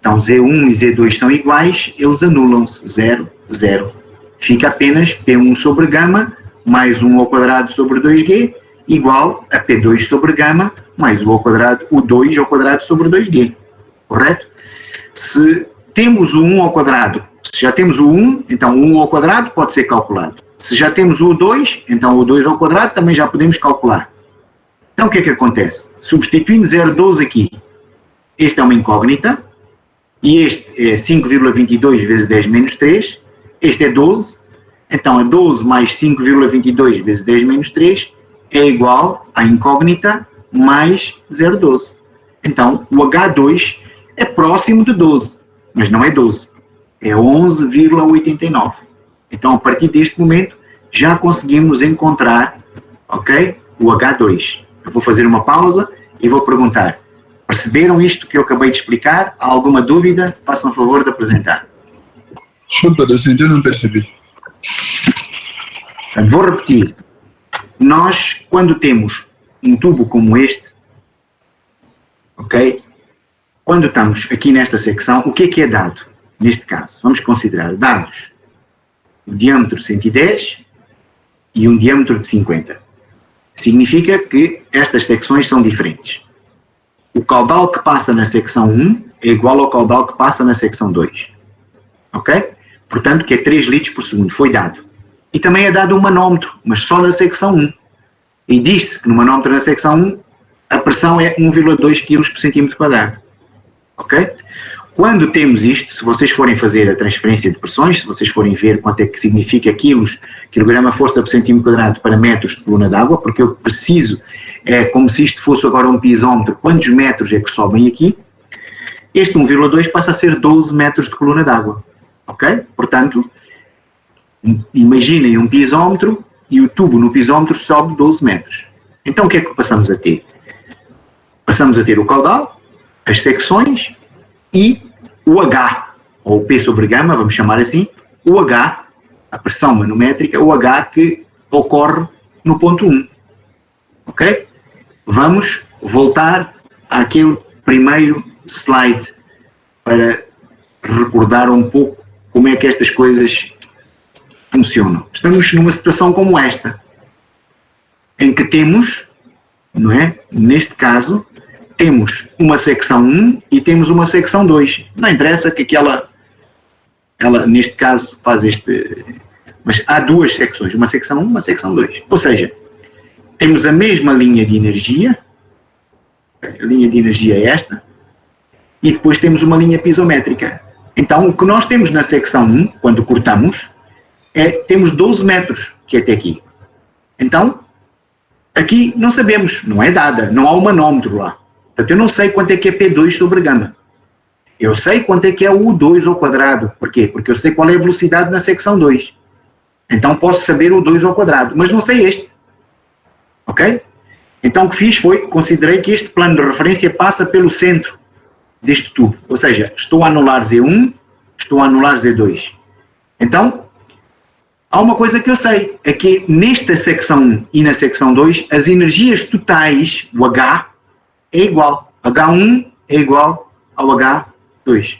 Então Z1 e Z2 são iguais, eles anulam-se, 0, 0. Fica apenas P1 sobre gama mais 1 ao quadrado sobre 2G igual a P2 sobre gama mais o 2 ao quadrado sobre 2G. Correto? Se temos o 1 ao quadrado, se já temos o 1, então o 1 ao quadrado pode ser calculado. Se já temos o 2, então o 2 ao quadrado também já podemos calcular. Então o que é que acontece? Substituindo 0,12 aqui, este é uma incógnita, e este é 5,22 vezes 10 menos 3, este é 12, então é 12 mais 5,22 vezes 10 menos 3 é igual à incógnita mais 0,12. Então o H2 é próximo de 12, mas não é 12, é 11,89. Então a partir deste momento já conseguimos encontrar, ok, o H2. Eu vou fazer uma pausa e vou perguntar: perceberam isto que eu acabei de explicar? Há alguma dúvida? Façam o favor de apresentar. Desculpa, docente, eu não percebi. Vou repetir. Nós, quando temos um tubo como este, ok? Quando estamos aqui nesta secção, o que é dado? Neste caso, vamos considerar dados um diâmetro 110 e um diâmetro de 50. Significa que estas secções são diferentes. O caudal que passa na secção 1 é igual ao caudal que passa na secção 2. Ok? Portanto, que é 3 litros por segundo, foi dado. E também é dado um manómetro, mas só na secção 1. E diz-se que no manómetro na secção 1 a pressão é 1,2 kg por centímetro quadrado. Ok? Quando temos isto, se vocês forem fazer a transferência de pressões, se vocês forem ver quanto é que significa quilos, quilograma força por centímetro quadrado para metros de coluna d'água, porque eu preciso, é como se isto fosse agora um piezómetro, quantos metros é que sobem aqui, este 1,2 passa a ser 12 metros de coluna d'água. Ok? Portanto, imaginem um piezómetro e o tubo no piezómetro sobe 12 metros. Então o que é que passamos a ter? Passamos a ter o caudal, as secções e o H, ou P sobre gama, vamos chamar assim, o H, a pressão manométrica, o H que ocorre no ponto 1. Ok? Vamos voltar àquele primeiro slide para recordar um pouco como é que estas coisas funcionam. Estamos numa situação como esta, em que temos, não é? Neste caso, temos uma secção 1 e temos uma secção 2. Não interessa que ela neste caso faz este... Mas há duas secções, uma secção 1 e uma secção 2. Ou seja, temos a mesma linha de energia, a linha de energia é esta, e depois temos uma linha pisométrica. Então, o que nós temos na secção 1, quando cortamos, temos 12 metros, que é até aqui. Então, aqui não sabemos, não é dada, não há um manómetro lá. Portanto, eu não sei quanto é que é P2 sobre gama. Eu sei quanto é que é o U2 ao quadrado. Porquê? Porque eu sei qual é a velocidade na secção 2. Então, posso saber o 2 ao quadrado, mas não sei este. Ok? Então, o que fiz foi, considerei que este plano de referência passa pelo centro deste tubo. Ou seja, estou a anular Z1, estou a anular Z2. Então, há uma coisa que eu sei, é que nesta secção 1 e na secção 2, as energias totais, o H, é igual. H1 é igual ao H2.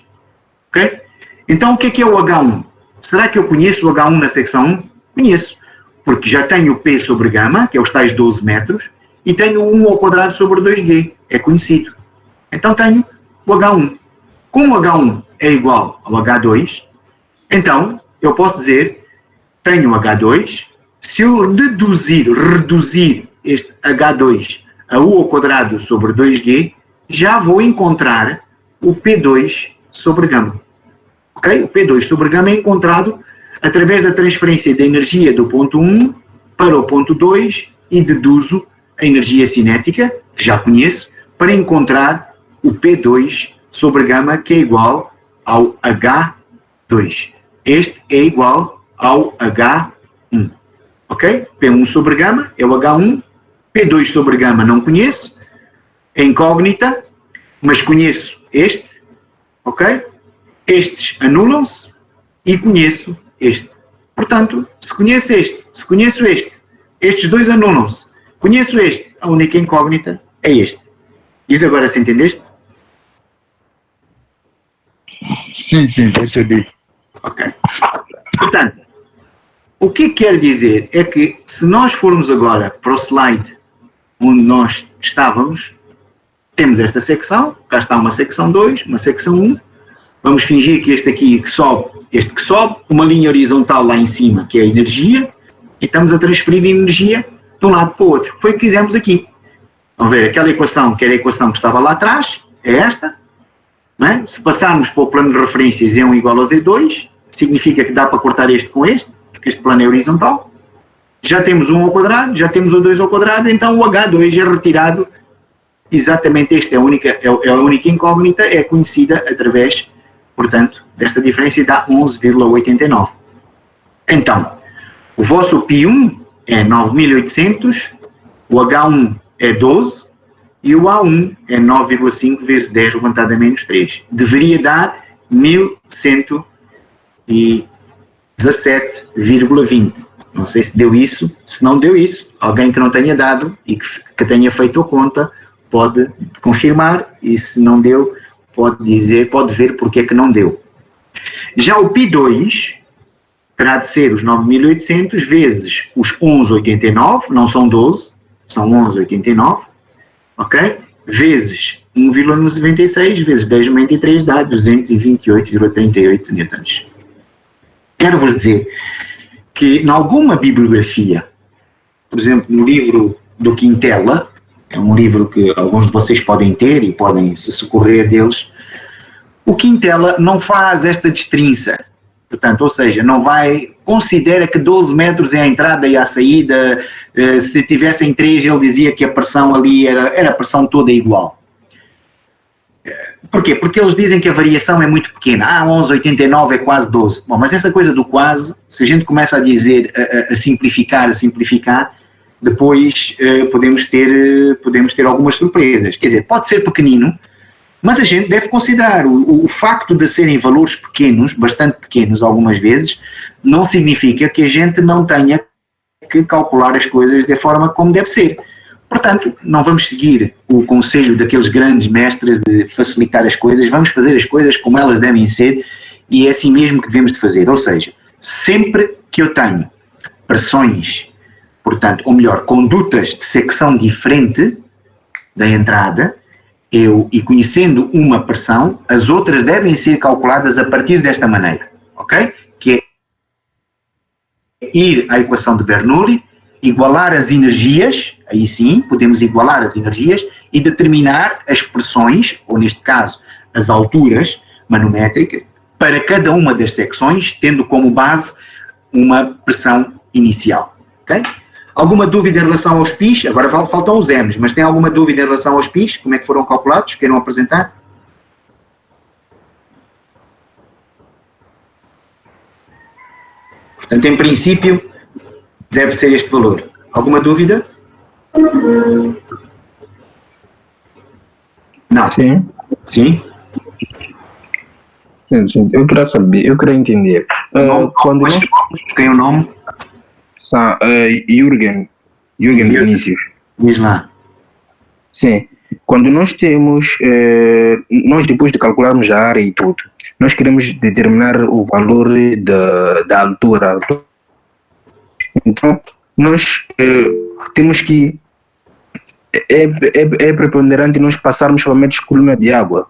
Ok? Então, o que é o H1? Será que eu conheço o H1 na secção 1? Conheço. Porque já tenho o P sobre gama, que é os tais 12 metros, e tenho 1 ao quadrado sobre 2G. É conhecido. Então, tenho o H1. Como o H1 é igual ao H2, então, eu posso dizer, tenho H2, se eu reduzir este H2 a U ao quadrado sobre 2G, já vou encontrar o P2 sobre gama. Ok? O P2 sobre gama é encontrado através da transferência da energia do ponto 1 para o ponto 2 e deduzo a energia cinética, que já conheço, para encontrar o P2 sobre gama, que é igual ao H2. Este é igual ao H1. Ok? P1 sobre gama é o H1. P2 sobre gama não conheço. É incógnita, mas conheço este. Ok? Estes anulam-se e conheço este. Portanto, se conheço este, se conheço este, estes dois anulam-se. Conheço este, a única incógnita é este. Diz agora se entendeste? Sim, percebi. Ok. Portanto, o que quer dizer é que se nós formos agora para o slide onde nós estávamos, temos esta secção, cá está uma secção 2, uma secção 1, vamos fingir que este aqui que sobe, este que sobe, uma linha horizontal lá em cima, que é a energia, e estamos a transferir energia de um lado para o outro. Foi o que fizemos aqui. Vamos ver, aquela equação, que era a equação que estava lá atrás, é esta. Não é? Se passarmos para o plano de referência Z1 igual a Z2, significa que dá para cortar este com este, porque este plano é horizontal. Já temos 1 ao quadrado, já temos o 2 ao quadrado, então o H2 é retirado. Exatamente esta é a única incógnita, é conhecida através, portanto, desta diferença e dá 11,89. Então, o vosso P1 é 9.800, o H1 é 12 e o A1 é 9,5 vezes 10 levantado a menos 3. Deveria dar 1.117,20. Não sei se deu isso, se não deu isso, alguém que não tenha dado e que tenha feito a conta pode confirmar, e se não deu, pode dizer, pode ver porque é que não deu. Já o P2 terá de ser os 9.800 vezes os 11,89, não são 12, são 11,89, ok? Vezes 1,96 vezes 10,93 dá 228,38 newtons. Quero-vos dizer que em alguma bibliografia, por exemplo, no livro do Quintela, é um livro que alguns de vocês podem ter e podem se socorrer deles, o Quintela não faz esta destrinça. Portanto, ou seja, não vai, considera que 12 metros é a entrada e a saída, se tivessem 3 ele dizia que a pressão ali era a pressão toda igual. Porquê? Porque eles dizem que a variação é muito pequena. 11,89 é quase 12. Bom, mas essa coisa do quase, se a gente começa a dizer, a simplificar, depois podemos ter algumas surpresas. Quer dizer, pode ser pequenino, Mas a gente deve considerar o facto de serem valores pequenos, bastante pequenos algumas vezes, não significa que a gente não tenha que calcular as coisas da forma como deve ser. Portanto, não vamos seguir o conselho daqueles grandes mestres de facilitar as coisas, vamos fazer as coisas como elas devem ser e é assim mesmo que devemos de fazer. Ou seja, sempre que eu tenho pressões, portanto, ou melhor, condutas de secção diferente da entrada, e conhecendo uma pressão, as outras devem ser calculadas a partir desta maneira, ok? Que é ir à equação de Bernoulli, igualar as energias, aí sim, podemos igualar as energias e determinar as pressões, ou neste caso, as alturas manométricas, para cada uma das secções, tendo como base uma pressão inicial, ok? Alguma dúvida em relação aos PIs? Agora faltam os M's, mas tem alguma dúvida em relação aos PIs? Como é que foram calculados? Queiram apresentar? Portanto, em princípio, deve ser este valor. Alguma dúvida? Não. Sim. Sim? Sim. Eu queria saber, eu queria entender. Quando nós... Quem é o nome? Jürgen Vinícius. Diz lá. Sim. Quando nós temos, nós depois de calcularmos a área e tudo, nós queremos determinar o valor da altura. Então, nós temos que, é preponderante nós passarmos para metros coluna de água.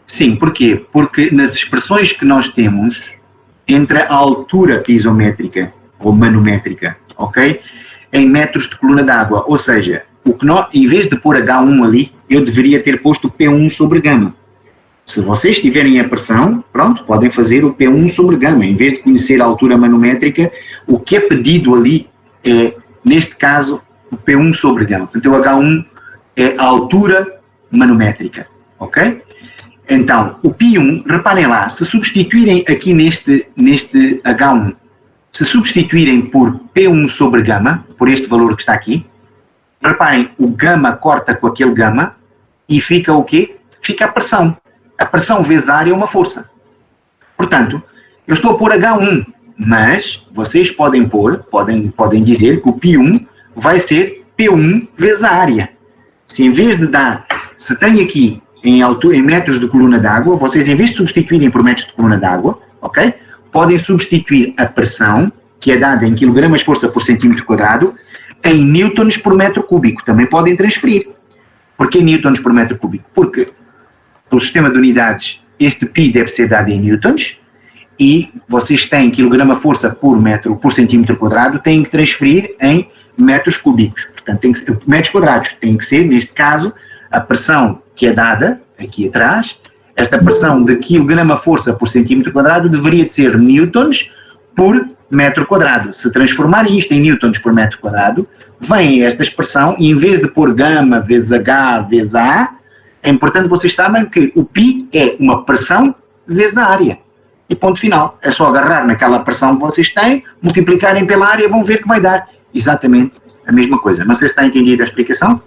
Sim, porquê? Porque nas expressões que nós temos, entre a altura pisométrica ou manométrica, ok? Em metros de coluna d'água, ou seja, o que nós, em vez de pôr H1 ali, eu deveria ter posto P1 sobre gama. Se vocês tiverem a pressão, pronto, podem fazer o P1 sobre gama. Em vez de conhecer a altura manométrica, o que é pedido ali é, neste caso, o P1 sobre gama. Portanto, o H1 é a altura manométrica, ok? Então, o P1, reparem lá, se substituírem aqui neste H1, se substituírem por P1 sobre gama, por este valor que está aqui, reparem, o gama corta com aquele gama e fica o quê? Fica a pressão. A pressão vezes a área é uma força. Portanto, eu estou a pôr H1, mas vocês podem dizer que o P1 vai ser P1 vezes a área. Se em vez de dar, se tem aqui em metros de coluna d'água, vocês em vez de substituírem por metros de coluna d'água, ok? Podem substituir a pressão, que é dada em quilogramas força por centímetro quadrado, em newtons por metro cúbico. Também podem transferir. Porquê newtons por metro cúbico? Porque, pelo sistema de unidades, este π deve ser dado em newtons, e vocês têm quilograma força por centímetro quadrado, têm que transferir em metros cúbicos. Portanto, tem que ser, metros quadrados. Tem que ser, neste caso, a pressão que é dada aqui atrás, esta pressão de quilograma força por centímetro quadrado deveria de ser newtons por metro quadrado. Se transformarem isto em newtons por metro quadrado, vem esta expressão e em vez de pôr gama vezes H vezes A, é importante que vocês saibam que o π é uma pressão vezes a área. E ponto final. É só agarrar naquela pressão que vocês têm, multiplicarem pela área e vão ver que vai dar exatamente a mesma coisa. Não sei se está entendido a explicação.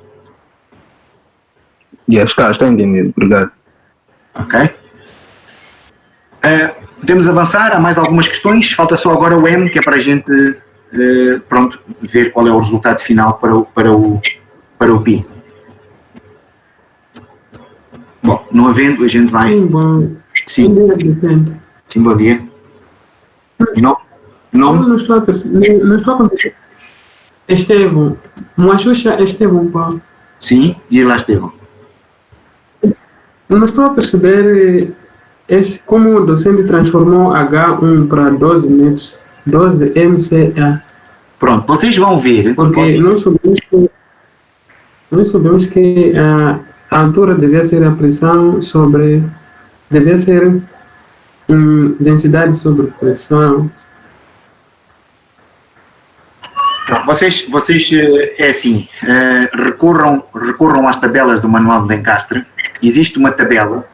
Está entendido. Obrigado. Ok. Podemos avançar, há mais algumas questões, falta só agora o M, que é para a gente pronto, ver qual é o resultado final para o π. Bom, não havendo, a gente vai... Sim, bom. Sim, sim, bom dia. Não? Não estou a conseguir. Estevão, Machucha Estevão, pá. Sim, diz lá, Estevão. Não estou a perceber como o docente transformou H1 para 12 metros, 12 MCA. Pronto, vocês vão ver. Porque nós sabemos que a altura devia ser a pressão sobre... Devia ser densidade sobre pressão. Vocês é assim, recorram às tabelas do Manual de Lencastre. Existe uma tabela,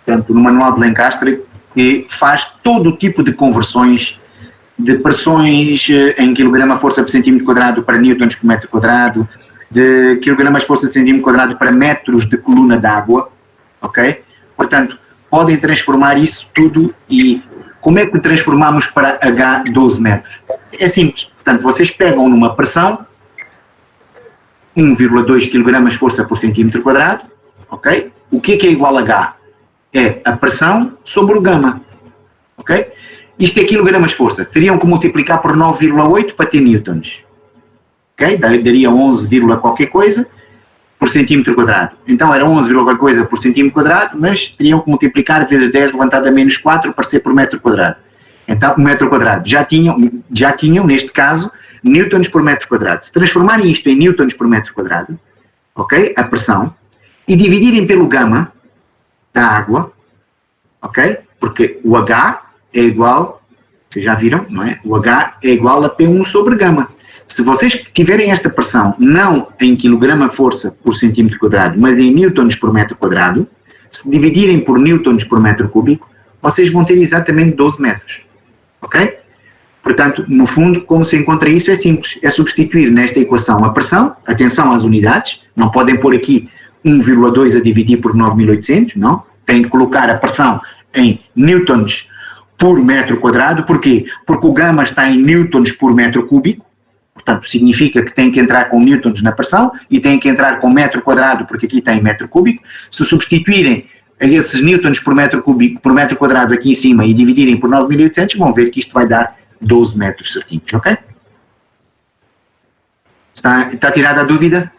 portanto, no Manual de Lencastre, que faz todo o tipo de conversões de pressões em quilograma força por centímetro quadrado para newtons por metro quadrado, de quilogramas força por centímetro quadrado para metros de coluna d'água, ok? Portanto, podem transformar isso tudo e como é que transformamos para H 12 metros? É simples, portanto, vocês pegam numa pressão 1,2 kg força por centímetro quadrado, ok? O que é igual a H? É a pressão sobre o gama, ok? Isto é quilogramas força, teriam que multiplicar por 9,8 para ter newtons, ok? Daria 11, qualquer coisa por centímetro quadrado. Então era 11, qualquer coisa por centímetro quadrado, mas teriam que multiplicar vezes 10 levantado a menos 4 para ser por metro quadrado. Então, o metro quadrado já tinham, neste caso, newtons por metro quadrado. Se transformarem isto em newtons por metro quadrado, ok? A pressão, e dividirem pelo gama da água, ok? Porque o H é igual, vocês já viram, não é? O H é igual a P1 sobre gama. Se vocês tiverem esta pressão, não em quilograma força por centímetro quadrado, mas em newtons por metro quadrado, se dividirem por newtons por metro cúbico, vocês vão ter exatamente 12 metros, ok? Portanto, no fundo, como se encontra isso é simples, é substituir nesta equação a pressão, atenção às unidades, não podem pôr aqui 1,2 a dividir por 9.800, não, têm de colocar a pressão em newtons por metro quadrado, porquê? Porque o gama está em newtons por metro cúbico, portanto, significa que tem que entrar com newtons na pressão e tem que entrar com metro quadrado, porque aqui tem metro cúbico. Se substituírem esses newtons por metro cúbico, por metro quadrado aqui em cima e dividirem por 9.800, vão ver que isto vai dar 12 metros certinhos, ok? Está tirada a dúvida?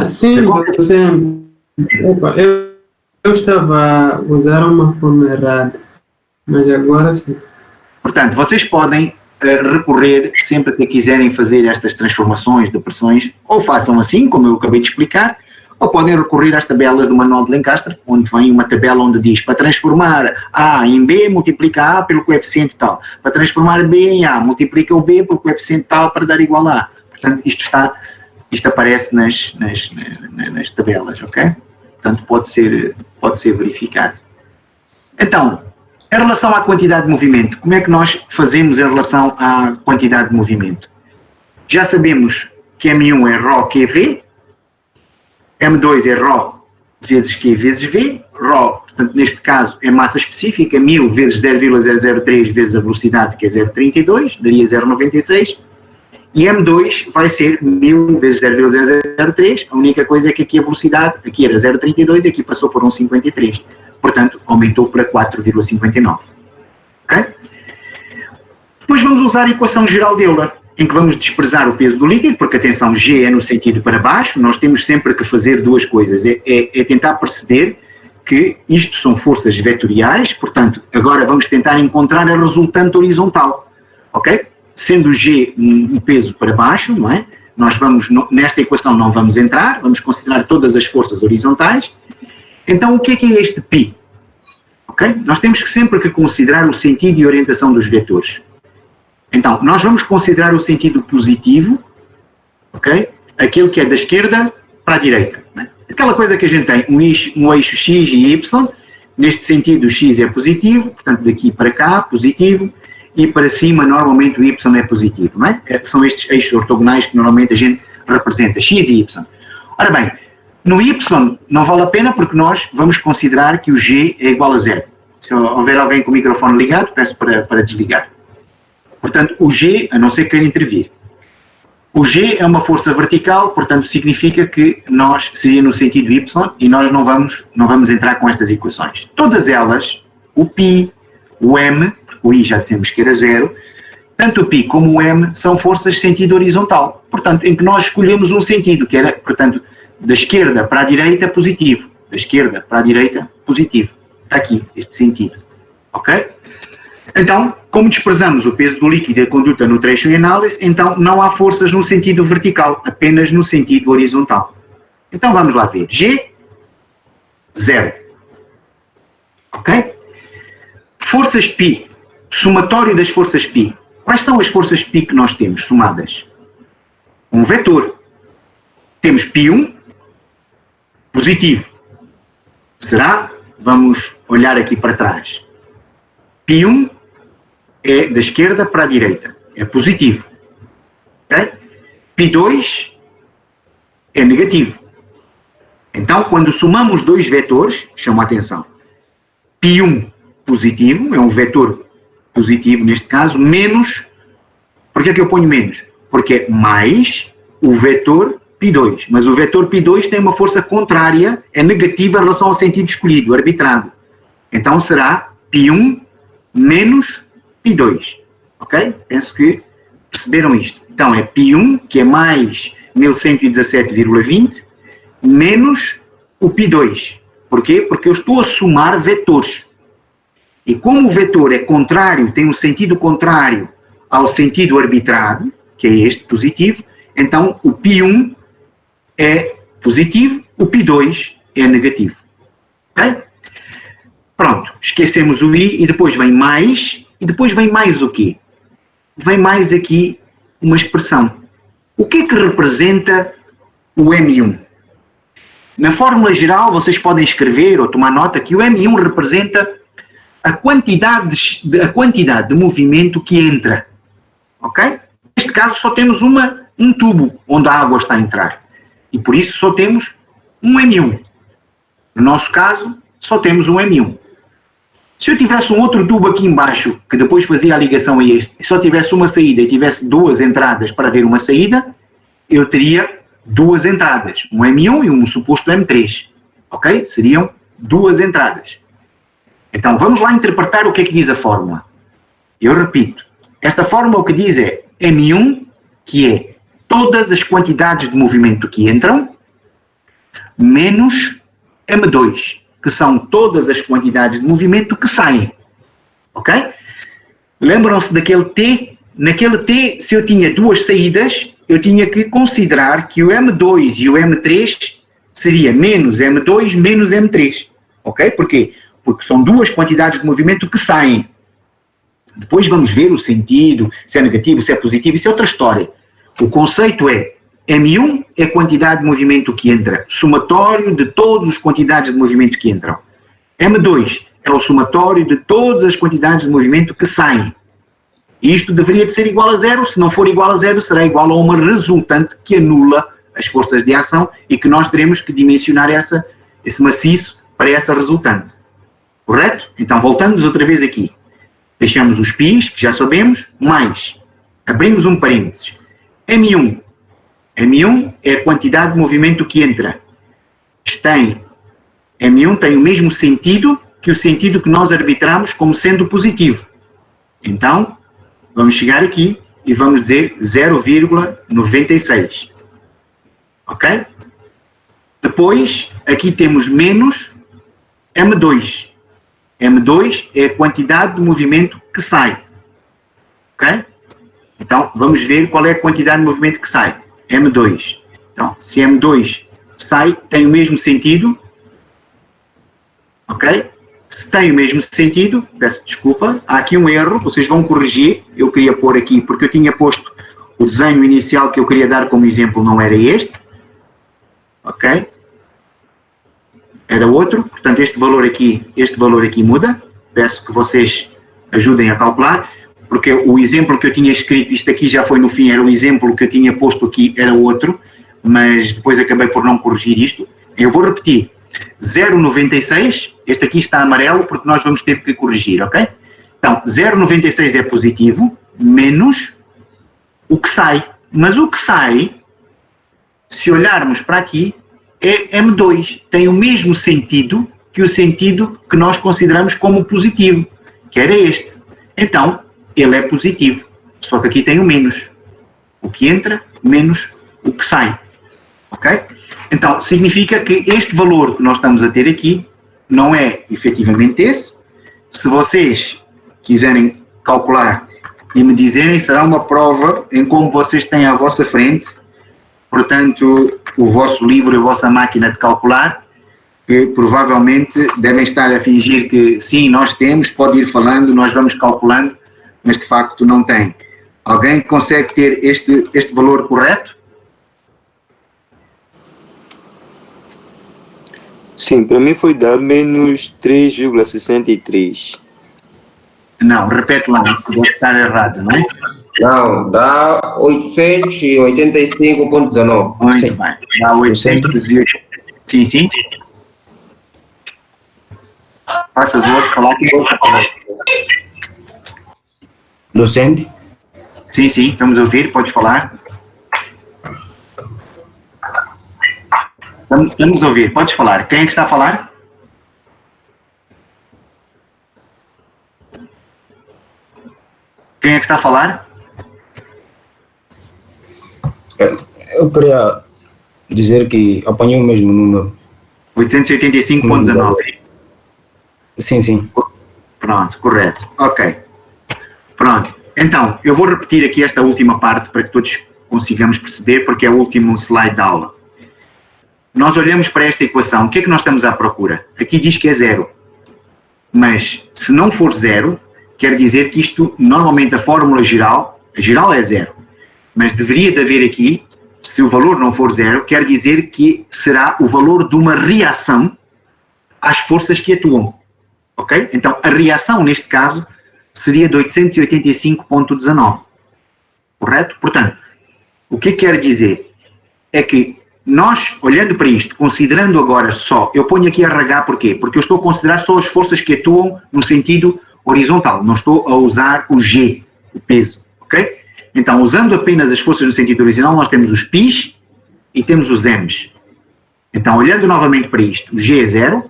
Sim, você... Opa, eu estava a usar uma forma errada, mas agora sim. Portanto, vocês podem recorrer sempre que quiserem fazer estas transformações de pressões, ou façam assim, como eu acabei de explicar, ou podem recorrer às tabelas do Manual de Lencastre, onde vem uma tabela onde diz para transformar A em B, multiplica A pelo coeficiente tal. Para transformar B em A, multiplica o B pelo coeficiente tal para dar igual a A. Portanto, isto aparece nas tabelas, ok? Portanto, pode ser verificado. Então, em relação à quantidade de movimento, como é que nós fazemos em relação à quantidade de movimento? Já sabemos que M1 é ρQV, M2 é ρ vezes Q vezes V, ρ, portanto, neste caso é massa específica, 1000 vezes 0,003 vezes a velocidade, que é 0,32, daria 0,96, e M2 vai ser 1000 vezes 0,003, a única coisa é que aqui a velocidade, aqui era 0,32 e aqui passou por 1,53. Portanto, aumentou para 4,59. Ok? Depois vamos usar a equação geral de Euler, em que vamos desprezar o peso do líquido, porque, atenção, G é no sentido para baixo, nós temos sempre que fazer duas coisas, é tentar perceber que isto são forças vetoriais, portanto, agora vamos tentar encontrar a resultante horizontal, ok? Sendo G um peso para baixo, não é? Nós vamos, nesta equação não vamos entrar, vamos considerar todas as forças horizontais. Então, o que é este π? Okay? Nós temos sempre que considerar o sentido e orientação dos vetores. Então, nós vamos considerar o sentido positivo, ok? Aquele que é da esquerda para a direita. Né? Aquela coisa que a gente tem, um eixo x e y, neste sentido o x é positivo, portanto daqui para cá, positivo, e para cima normalmente o y é positivo. Não é? São estes eixos ortogonais que normalmente a gente representa, x e y. Ora bem, no y não vale a pena porque nós vamos considerar que o g é igual a zero. Se houver alguém com o microfone ligado, peço para desligar. Portanto, o g, a não ser que queira intervir. O g é uma força vertical, portanto significa que nós seria no sentido y e nós não vamos entrar com estas equações. Todas elas, o π, o m, o i já dissemos que era zero, tanto o π como o m são forças de sentido horizontal. Portanto, em que nós escolhemos um sentido, que era, portanto, da esquerda para a direita, positivo. Da esquerda para a direita, positivo. Está aqui, este sentido. Ok? Então, como desprezamos o peso do líquido e a conduta no trecho em análise, então não há forças no sentido vertical, apenas no sentido horizontal. Então vamos lá ver. G, zero. Ok? Forças π. Somatório das forças π. Quais são as forças π que nós temos somadas? Um vetor. Temos π1, positivo. Será? Vamos olhar aqui para trás. π1 é da esquerda para a direita. É positivo. Okay? π2 é negativo. Então, quando somamos dois vetores, chama a atenção, π1 positivo, é um vetor positivo neste caso, menos, por que é que eu ponho menos? Porque é mais o vetor π2, mas o vetor π2 tem uma força contrária, é negativa em relação ao sentido escolhido, arbitrado. Então será π1 menos π2, ok? Penso que perceberam isto. Então é π1, que é mais 1117,20, menos o π2. Porquê? Porque eu estou a somar vetores. E como o vetor é contrário, tem um sentido contrário ao sentido arbitrado, que é este positivo, então o π1 é positivo, o π2 é negativo. Ok? Pronto, esquecemos o i e depois vem mais, e depois vem mais o quê? Vem mais aqui uma expressão. O que é que representa o M1? Na fórmula geral, vocês podem escrever ou tomar nota que o M1 representa a quantidade de movimento que entra. Ok? Neste caso só temos um tubo onde a água está a entrar. E por isso só temos um M1. No nosso caso, só temos um M1. Se eu tivesse um outro tubo aqui embaixo, que depois fazia a ligação a este, e só tivesse uma saída e tivesse duas entradas para ver uma saída, eu teria duas entradas, um M1 e um suposto M3. Ok? Seriam duas entradas. Então vamos lá interpretar o que é que diz a fórmula. Eu repito, esta fórmula o que diz é M1, que é todas as quantidades de movimento que entram, menos M2, que são todas as quantidades de movimento que saem. Ok? Lembram-se daquele T? Naquele T, se eu tinha duas saídas, eu tinha que considerar que o M2 e o M3 seria menos M2 menos M3. Ok? Porquê? Porque são duas quantidades de movimento que saem. Depois vamos ver o sentido, se é negativo, se é positivo, isso é outra história. O conceito é, M1 é a quantidade de movimento que entra, somatório de todas as quantidades de movimento que entram. M2 é o somatório de todas as quantidades de movimento que saem. E isto deveria de ser igual a zero, se não for igual a zero, será igual a uma resultante que anula as forças de ação e que nós teremos que dimensionar esse maciço para essa resultante. Correto? Então voltamos outra vez aqui. Deixamos os π's, que já sabemos, mais, abrimos um parênteses, M1. M1 é a quantidade de movimento que entra. M1 tem o mesmo sentido que o sentido que nós arbitramos como sendo positivo. Então, vamos chegar aqui e vamos dizer 0,96. Ok? Depois, aqui temos menos M2. M2 é a quantidade de movimento que sai. Ok? Então, vamos ver qual é a quantidade de movimento que sai. M2. Então, se M2 sai, tem o mesmo sentido. Ok? Se tem o mesmo sentido, peço desculpa, há aqui um erro, vocês vão corrigir. Eu queria pôr aqui, porque eu tinha posto o desenho inicial que eu queria dar como exemplo, não era este. Ok? Era outro, portanto este valor aqui muda, peço que vocês ajudem a calcular, porque o exemplo que eu tinha escrito, isto aqui já foi no fim, era o exemplo que eu tinha posto aqui, era outro, mas depois acabei por não corrigir isto. Eu vou repetir, 0,96, este aqui está amarelo porque nós vamos ter que corrigir, ok? Então, 0,96 é positivo, menos o que sai, mas o que sai, se olharmos para aqui, é M2, tem o mesmo sentido que o sentido que nós consideramos como positivo, que era este. Então, ele é positivo, só que aqui tem o menos. O que entra, menos o que sai. Ok? Então, significa que este valor que nós estamos a ter aqui não é efetivamente esse. Se vocês quiserem calcular e me dizerem, será uma prova em como vocês têm à vossa frente, portanto, o vosso livro e a vossa máquina de calcular, que provavelmente devem estar a fingir que sim, nós temos, pode ir falando, nós vamos calculando, mas de facto não tem. Alguém consegue ter este valor correto? Sim, para mim foi dar menos 3,63. Não, repete lá, deve estar errado, não é? Não, dá 885,19. Muito bem, dá 880. Sim, sim. Faça favor de falar que eu vou falar. Docente? Sim, sim, estamos a ouvir, pode falar. Estamos a ouvir, pode falar. Quem é que está a falar? Quem é que está a falar? Eu queria dizer que apanhei o mesmo número. 885.19. Sim, sim. Pronto, correto. Ok. Pronto. Então, eu vou repetir aqui esta última parte para que todos consigamos perceber, porque é o último slide da aula. Nós olhamos para esta equação, o que é que nós estamos à procura? Aqui diz que é zero. Mas, se não for zero, quer dizer que isto, normalmente a fórmula geral é zero. Mas deveria de haver aqui, se o valor não for zero, quer dizer que será o valor de uma reação às forças que atuam. Ok? Então, a reação, neste caso, seria de 885.19. Correto? Portanto, o que quer dizer é que nós, olhando para isto, considerando agora só, eu ponho aqui RH porquê? Porque eu estou a considerar só as forças que atuam no sentido horizontal, não estou a usar o G, o peso, ok? Então, usando apenas as forças no sentido horizontal, nós temos os P's e temos os M's. Então, olhando novamente para isto, o G é zero,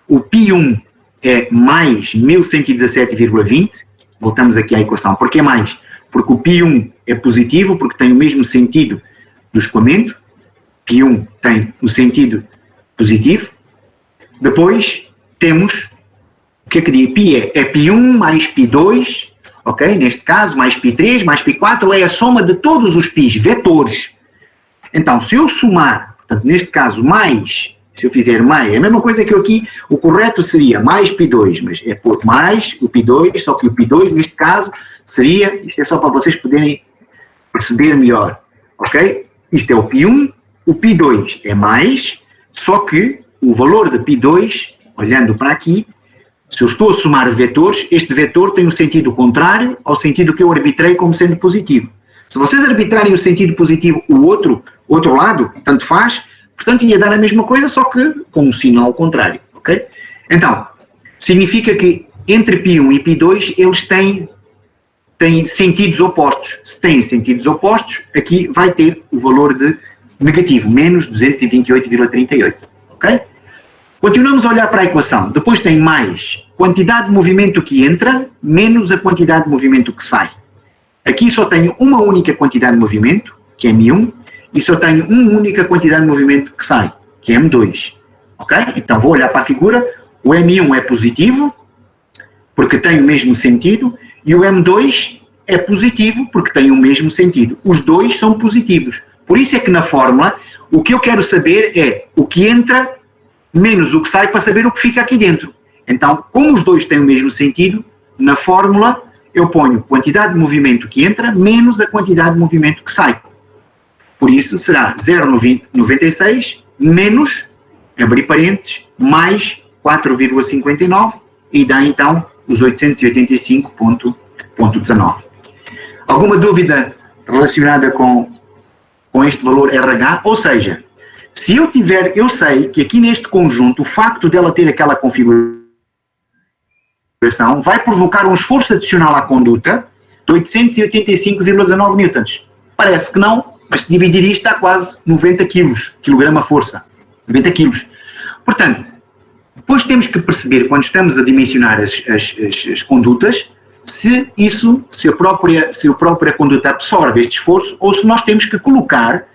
o P1 é mais 1117,20, voltamos aqui à equação, porquê mais? Porque o P1 é positivo, porque tem o mesmo sentido do escoamento, P1 tem o sentido positivo. Depois temos, o que é que diz? P é P1 mais P2, ok? Neste caso, mais P3, mais P4, é a soma de todos os P's, vetores. Então, se eu somar, portanto, neste caso, mais, se eu fizer mais, é a mesma coisa que eu aqui, o correto seria mais P2, mas é por mais o P2, só que o P2, neste caso, seria, isto é só para vocês poderem perceber melhor, ok? Isto é o P1, o P2 é mais, só que o valor de P2, olhando para aqui, se eu estou a somar vetores, este vetor tem um sentido contrário ao sentido que eu arbitrei como sendo positivo. Se vocês arbitrarem o sentido positivo, o outro lado, tanto faz, portanto ia dar a mesma coisa, só que com um sinal contrário, ok? Então, significa que entre P1 e P2 eles têm sentidos opostos. Se têm sentidos opostos, aqui vai ter o valor de negativo, menos 228,38, ok? Continuamos a olhar para a equação. Depois tem mais quantidade de movimento que entra, menos a quantidade de movimento que sai. Aqui só tenho uma única quantidade de movimento, que é M1, e só tenho uma única quantidade de movimento que sai, que é M2, ok? Então vou olhar para a figura, o M1 é positivo, porque tem o mesmo sentido, e o M2 é positivo, porque tem o mesmo sentido. Os dois são positivos. Por isso é que na fórmula, o que eu quero saber é o que entra menos o que sai para saber o que fica aqui dentro. Então, como os dois têm o mesmo sentido, na fórmula eu ponho quantidade de movimento que entra menos a quantidade de movimento que sai. Por isso será 0,96 menos, abrir parênteses, mais 4,59 e dá então os 885,19. Alguma dúvida relacionada com este valor RH? Ou seja, se eu tiver, eu sei que aqui neste conjunto, o facto dela ter aquela configuração vai provocar um esforço adicional à conduta de 885,19 newtons. Parece que não, mas se dividir isto dá quase 90 quilos, quilograma força, 90 quilos. Portanto, depois temos que perceber, quando estamos a dimensionar as condutas, se a própria conduta absorve este esforço ou se nós temos que colocar,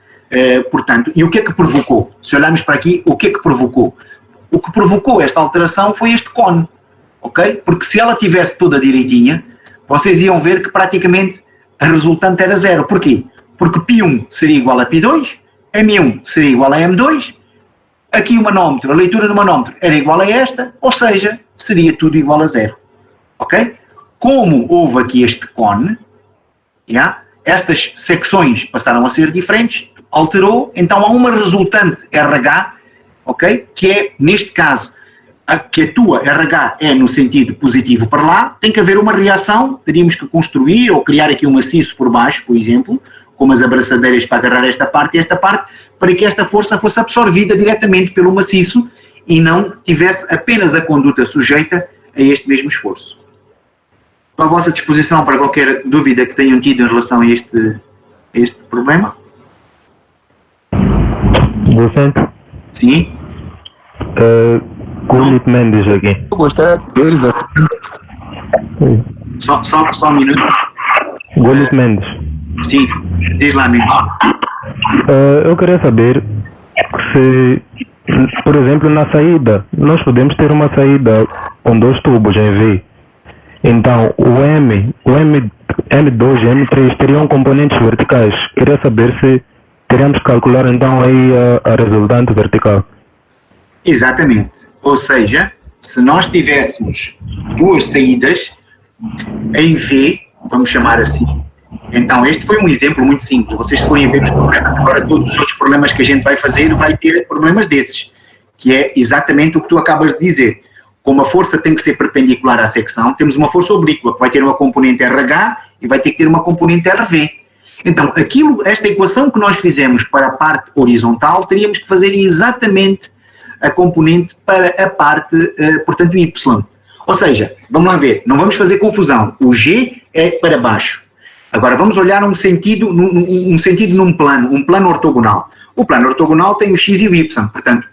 portanto, e o que é que provocou? Se olharmos para aqui, o que é que provocou? O que provocou esta alteração foi este cone, ok? Porque se ela tivesse toda direitinha, vocês iam ver que praticamente a resultante era zero. Porquê? Porque P1 seria igual a P2, M1 seria igual a M2, aqui o manómetro, a leitura do manómetro era igual a esta, ou seja, seria tudo igual a zero, ok? Como houve aqui este cone, estas secções passaram a ser diferentes, alterou, então há uma resultante RH, ok? Que é, neste caso, que a tua RH é no sentido positivo para lá, tem que haver uma reação, teríamos que construir ou criar aqui um maciço por baixo, por exemplo, como as abraçadeiras para agarrar esta parte e esta parte, para que esta força fosse absorvida diretamente pelo maciço e não tivesse apenas a conduta sujeita a este mesmo esforço. Estou à vossa disposição para qualquer dúvida que tenham tido em relação a este problema. Vicente? Sim? Gullit Mendes aqui. Eu gostaria de Só um minuto. Gullit Mendes. Sim, diz lá, Mendes. Eu queria saber se, por exemplo, na saída, nós podemos ter uma saída com 2 tubos em V. Então, o M2 e M3 teriam componentes verticais. Queria saber se teríamos que calcular então aí a resultante vertical. Exatamente. Ou seja, se nós tivéssemos 2 saídas em V, vamos chamar assim, então este foi um exemplo muito simples. Vocês se forem ver os problemas, agora todos os outros problemas que a gente vai fazer vai ter problemas desses, que é exatamente o que tu acabas de dizer. Como a força tem que ser perpendicular à secção, temos uma força oblíqua que vai ter uma componente RH e vai ter que ter uma componente RV. Então, esta equação que nós fizemos para a parte horizontal, teríamos que fazer exatamente a componente para a parte, portanto, Y. Ou seja, vamos lá ver, não vamos fazer confusão. O G é para baixo. Agora, vamos olhar um sentido num plano, um plano ortogonal. O plano ortogonal tem o X e o Y. Portanto,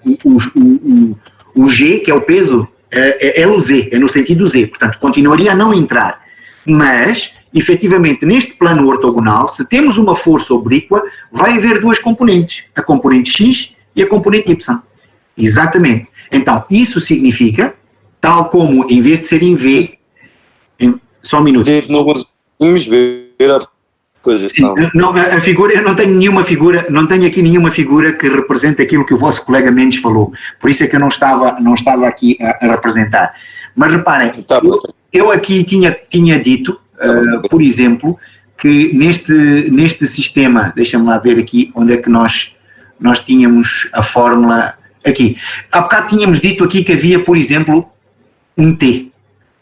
o G, que é o peso, é o Z, é no sentido Z. Portanto, continuaria a não entrar. Mas, efetivamente, neste plano ortogonal, se temos uma força oblíqua, vai haver 2 componentes, a componente X e a componente Y. Exatamente. Então, isso significa, tal como, em vez de ser em V, só um minuto. Não conseguimos ver a projeção. Sim, não, a figura, eu não tenho aqui nenhuma figura que represente aquilo que o vosso colega Mendes falou. Por isso é que eu não estava aqui a representar. Mas reparem, eu aqui tinha dito, por exemplo, que neste sistema, deixa-me lá ver aqui onde é que nós tínhamos a fórmula aqui. Há bocado tínhamos dito aqui que havia, por exemplo, um T.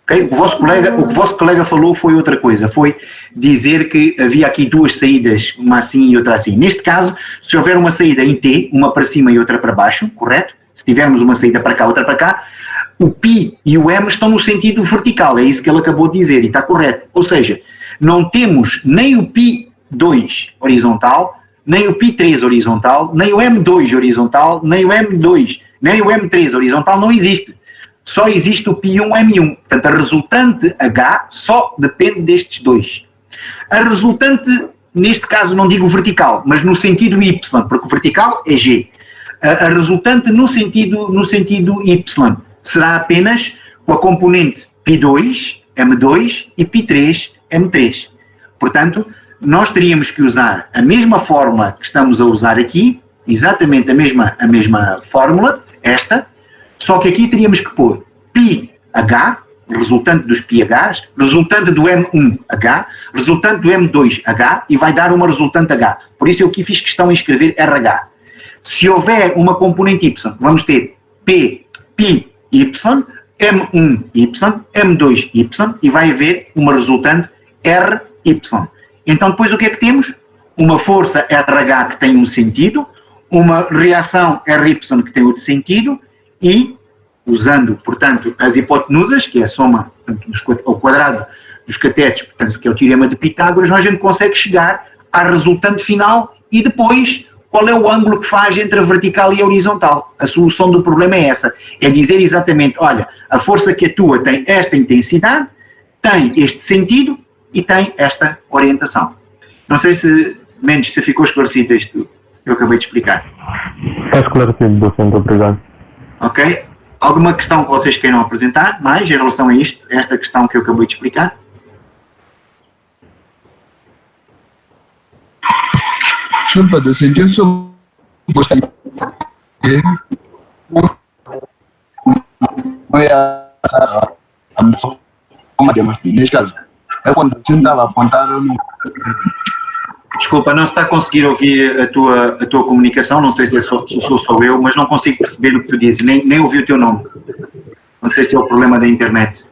Okay? O que o vosso colega falou foi outra coisa, foi dizer que havia aqui 2 saídas, uma assim e outra assim. Neste caso, se houver uma saída em T, uma para cima e outra para baixo, correto? Se tivermos uma saída para cá, outra para cá, o π e o m estão no sentido vertical, é isso que ele acabou de dizer, e está correto. Ou seja, não temos nem o π2 horizontal, nem o π3 horizontal, nem o m2 horizontal, nem o m2, nem o m3 horizontal, não existe. Só existe o π1, m1. Portanto, a resultante H só depende destes 2. A resultante, neste caso não digo vertical, mas no sentido Y, porque o vertical é G. A resultante no sentido Y será apenas com a componente π2, m2 e π3, m3. Portanto, nós teríamos que usar a mesma fórmula que estamos a usar aqui, exatamente a mesma fórmula, esta, só que aqui teríamos que pôr πH, resultante dos πHs, resultante do M1H, resultante do M2H e vai dar uma resultante H. Por isso eu aqui fiz questão em escrever RH. Se houver uma componente Y, vamos ter P, πY, M1Y, M2Y e vai haver uma resultante RY. Então depois o que é que temos? Uma força RH que tem um sentido, uma reação RY que tem outro sentido e, usando, portanto, as hipotenusas, que é a soma ao quadrado dos catetos, portanto, que é o teorema de Pitágoras, a gente consegue chegar à resultante final e depois qual é o ângulo que faz entre a vertical e a horizontal. A solução do problema é essa, é dizer exatamente, olha, a força que atua tem esta intensidade, tem este sentido e tem esta orientação. Não sei se, Mendes, se ficou esclarecido isto que eu acabei de explicar. Está esclarecido, docente, obrigado. Ok? Alguma questão que vocês queiram apresentar mais em relação a isto, esta questão que eu acabei de explicar? Desculpa, docente, eu só gostaria de não é a forma de neste caso. É quando você estava a apontar, eu não... Desculpa, não se está a conseguir ouvir a tua comunicação, não sei se sou eu, mas não consigo perceber o que tu dizes, nem ouvi o teu nome. Não sei se é o problema da internet.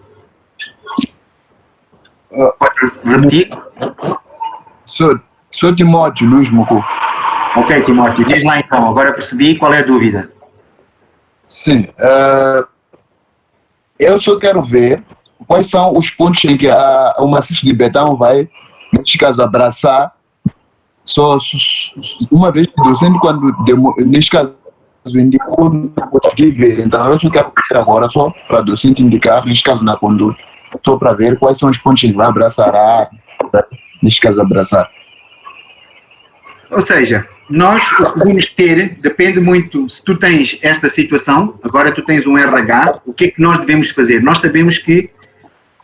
Pode repetir? Sou Timóteo, Luiz Mucu. Ok, Timóteo, diz lá então, agora percebi qual é a dúvida. Sim, eu só quero ver quais são os pontos em que o maciço de Betão vai, neste caso, abraçar, uma vez que docente, quando, neste caso, indicou, não consegui ver. Então, eu só quero ver agora, só para docente indicar, neste caso, na conduta, só para ver quais são os pontos em que vai abraçar neste caso, abraçar. Ou seja, nós o que podemos ter, depende muito, se tu tens esta situação, agora tu tens um RH, o que é que nós devemos fazer? Nós sabemos que,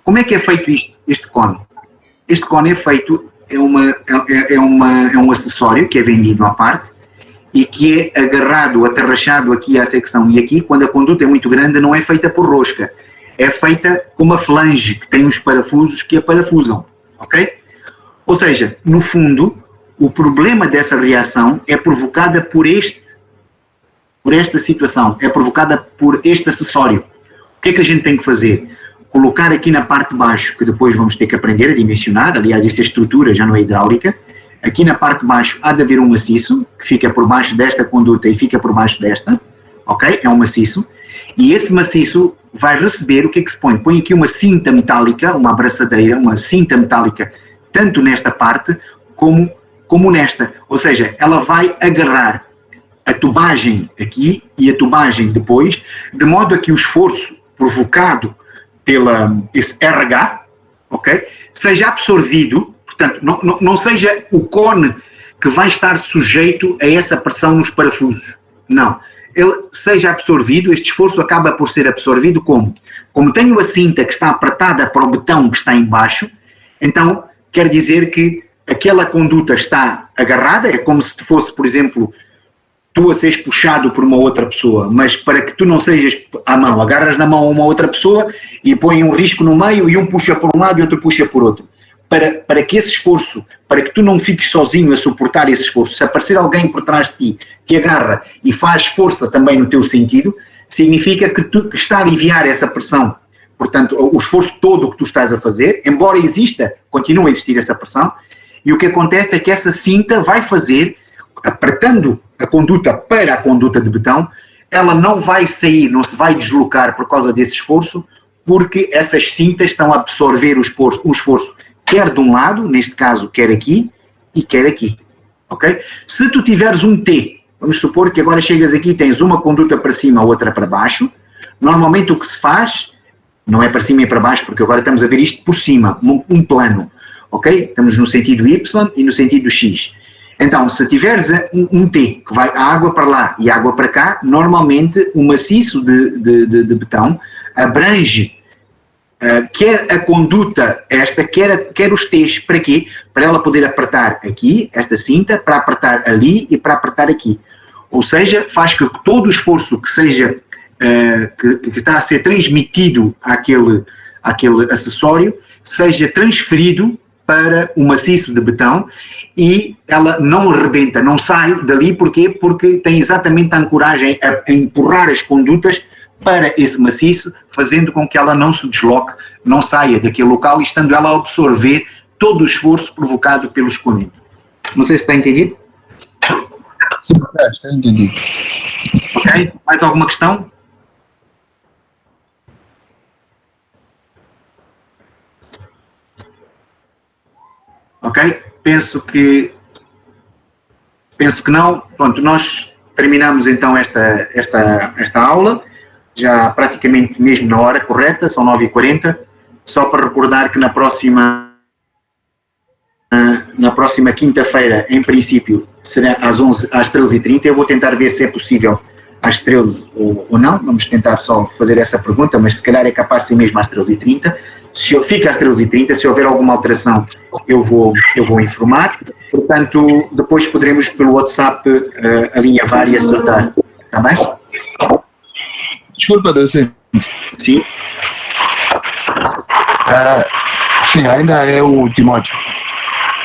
como é que é feito este cone? Este cone é feito, é um acessório que é vendido à parte e que é agarrado, atarrachado aqui à secção e aqui, quando a conduta é muito grande, não é feita por rosca, é feita com uma flange que tem uns parafusos que a parafusam, ok? Ou seja, no fundo, o problema dessa reação é provocada por esta situação, é provocada por este acessório. O que é que a gente tem que fazer? Colocar aqui na parte de baixo, que depois vamos ter que aprender a dimensionar, aliás, essa estrutura já não é hidráulica, aqui na parte de baixo há de haver um maciço, que fica por baixo desta conduta e fica por baixo desta, ok? É um maciço, e esse maciço vai receber, o que é que se põe? Põe aqui uma cinta metálica, uma abraçadeira, uma cinta metálica, tanto nesta parte como nesta, ou seja, ela vai agarrar a tubagem aqui e a tubagem depois, de modo a que o esforço provocado esse RH, ok, seja absorvido, portanto, não seja o cone que vai estar sujeito a essa pressão nos parafusos, não, ele seja absorvido, este esforço acaba por ser absorvido como? Como tenho a cinta que está apertada para o betão que está em baixo, então quer dizer que aquela conduta está agarrada, é como se fosse, por exemplo, tu a seres puxado por uma outra pessoa, mas para que tu não sejas à mão, agarras na mão a uma outra pessoa e põe um risco no meio e um puxa por um lado e outro puxa por outro. Para que esse esforço, para que tu não fiques sozinho a suportar esse esforço, se aparecer alguém por trás de ti que agarra e faz força também no teu sentido, significa que está a aliviar essa pressão. Portanto, o esforço todo que tu estás a fazer, embora exista, continua a existir essa pressão, e o que acontece é que essa cinta vai fazer, apertando a conduta para a conduta de betão, ela não vai sair, não se vai deslocar por causa desse esforço, porque essas cintas estão a absorver o esforço, quer de um lado, neste caso, quer aqui, e quer aqui. Ok? Se tu tiveres um T, vamos supor que agora chegas aqui e tens uma conduta para cima, outra para baixo, normalmente o que se faz, não é para cima e para baixo, porque agora estamos a ver isto por cima, um plano. Ok? Estamos no sentido Y e no sentido X. Então, se tiveres um T, que vai a água para lá e a água para cá, normalmente o maciço de betão abrange quer a conduta esta, quer os T's. Para quê? Para ela poder apertar aqui, esta cinta, para apertar ali e para apertar aqui. Ou seja, faz que todo o esforço que seja, que está a ser transmitido àquele acessório, seja transferido para o maciço de betão e ela não rebenta, não sai dali. Porquê? Porque tem exatamente a ancoragem a empurrar as condutas para esse maciço, fazendo com que ela não se desloque, não saia daquele local, e estando ela a absorver todo o esforço provocado pelo escoamento. Não sei se está entendido? Sim, está entendido. Ok? Mais alguma questão? Ok? Penso que não. Pronto, nós terminamos então esta aula, já praticamente mesmo na hora correta, são 9h40, só para recordar que na próxima quinta-feira, em princípio, será às 13h30, eu vou tentar ver se é possível às 13 ou não, vamos tentar só fazer essa pergunta, mas se calhar é capaz de ser mesmo às 13h30, fica às 13h30, se houver alguma alteração eu vou informar, portanto depois poderemos pelo WhatsApp alinhavar e acertar, está bem? Desculpa, docente. Sim. Sim, ainda é o Timóteo.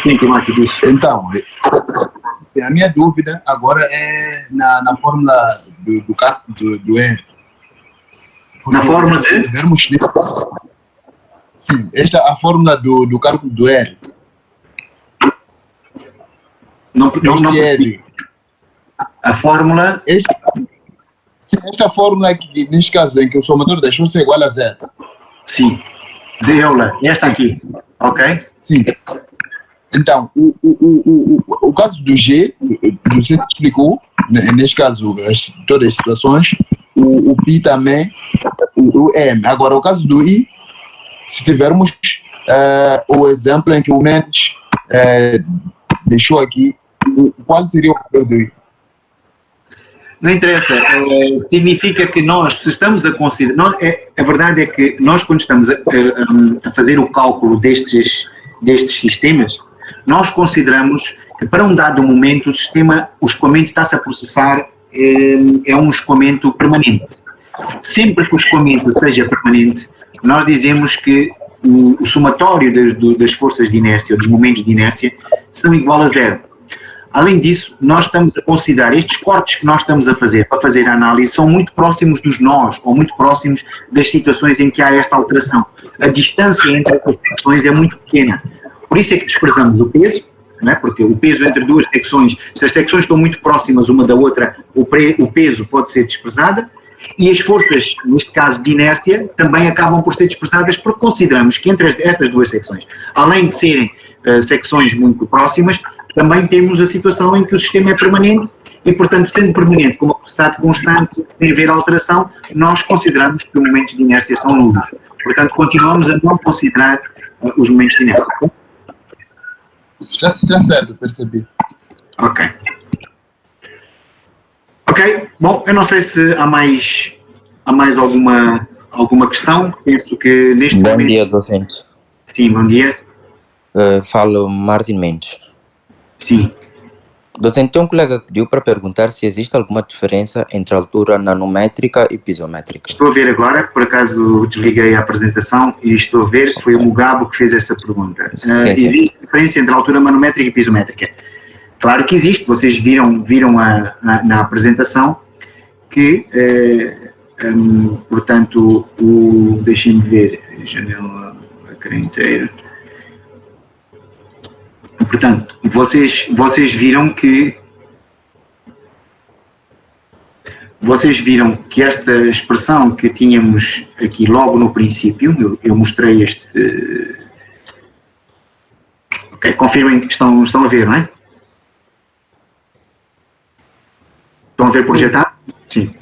Sim, Timóteo, diz. Então, a minha dúvida agora é na fórmula do cálculo do R. Na fórmula de? Sim, esta é a fórmula do cálculo do R. Não percebi. A fórmula... Esta fórmula aqui, neste caso, em que o somador das forças é igual a zero. Sim. De Euler. Esta aqui. Ok? Sim. Então, o caso do G, você explicou, neste caso, todas as situações, o Pi também, o M. Agora, o caso do I, se tivermos o exemplo em que o Mendes deixou aqui, qual seria o papel do I? Não interessa. Significa que nós, se estamos a considerar... a verdade é que nós, quando estamos a fazer o cálculo destes sistemas, nós consideramos que para um dado momento o escoamento está-se a processar, é um escoamento permanente. Sempre que o escoamento seja permanente, nós dizemos que o somatório das forças de inércia, dos momentos de inércia, são igual a zero. Além disso, nós estamos a considerar estes cortes que nós estamos a fazer para fazer a análise são muito próximos dos nós, ou muito próximos das situações em que há esta alteração. A distância entre as secções é muito pequena. Por isso é que desprezamos o peso, não é? Porque o peso entre duas secções, se as secções estão muito próximas uma da outra, o peso pode ser desprezado, e as forças, neste caso de inércia, também acabam por ser desprezadas porque consideramos que entre estas duas secções, além de serem secções muito próximas, também temos a situação em que o sistema é permanente e, portanto, sendo permanente com uma velocidade constante, sem haver alteração, nós consideramos que os momentos de inércia são nulos. Portanto, continuamos a não considerar os momentos de inércia. Está certo, percebi. Ok. Ok, bom, eu não sei se há mais alguma questão. Penso que neste momento... Bom dia, docente. Sim, bom dia. Falo Martin Mendes. Sim. Docente, tem um colega que pediu para perguntar se existe alguma diferença entre a altura nanométrica e pisométrica. Estou a ver agora, por acaso desliguei a apresentação e estou a ver que foi o Mugabo que fez essa pergunta. Sim. Existe diferença entre a altura manométrica e pisométrica? Claro que existe, vocês viram na apresentação que, portanto, deixem-me ver, janela carenteira. Portanto, vocês viram que esta expressão que tínhamos aqui logo no princípio, eu mostrei este... Ok, confirmem que estão a ver, não é? Estão a ver projetado? Sim.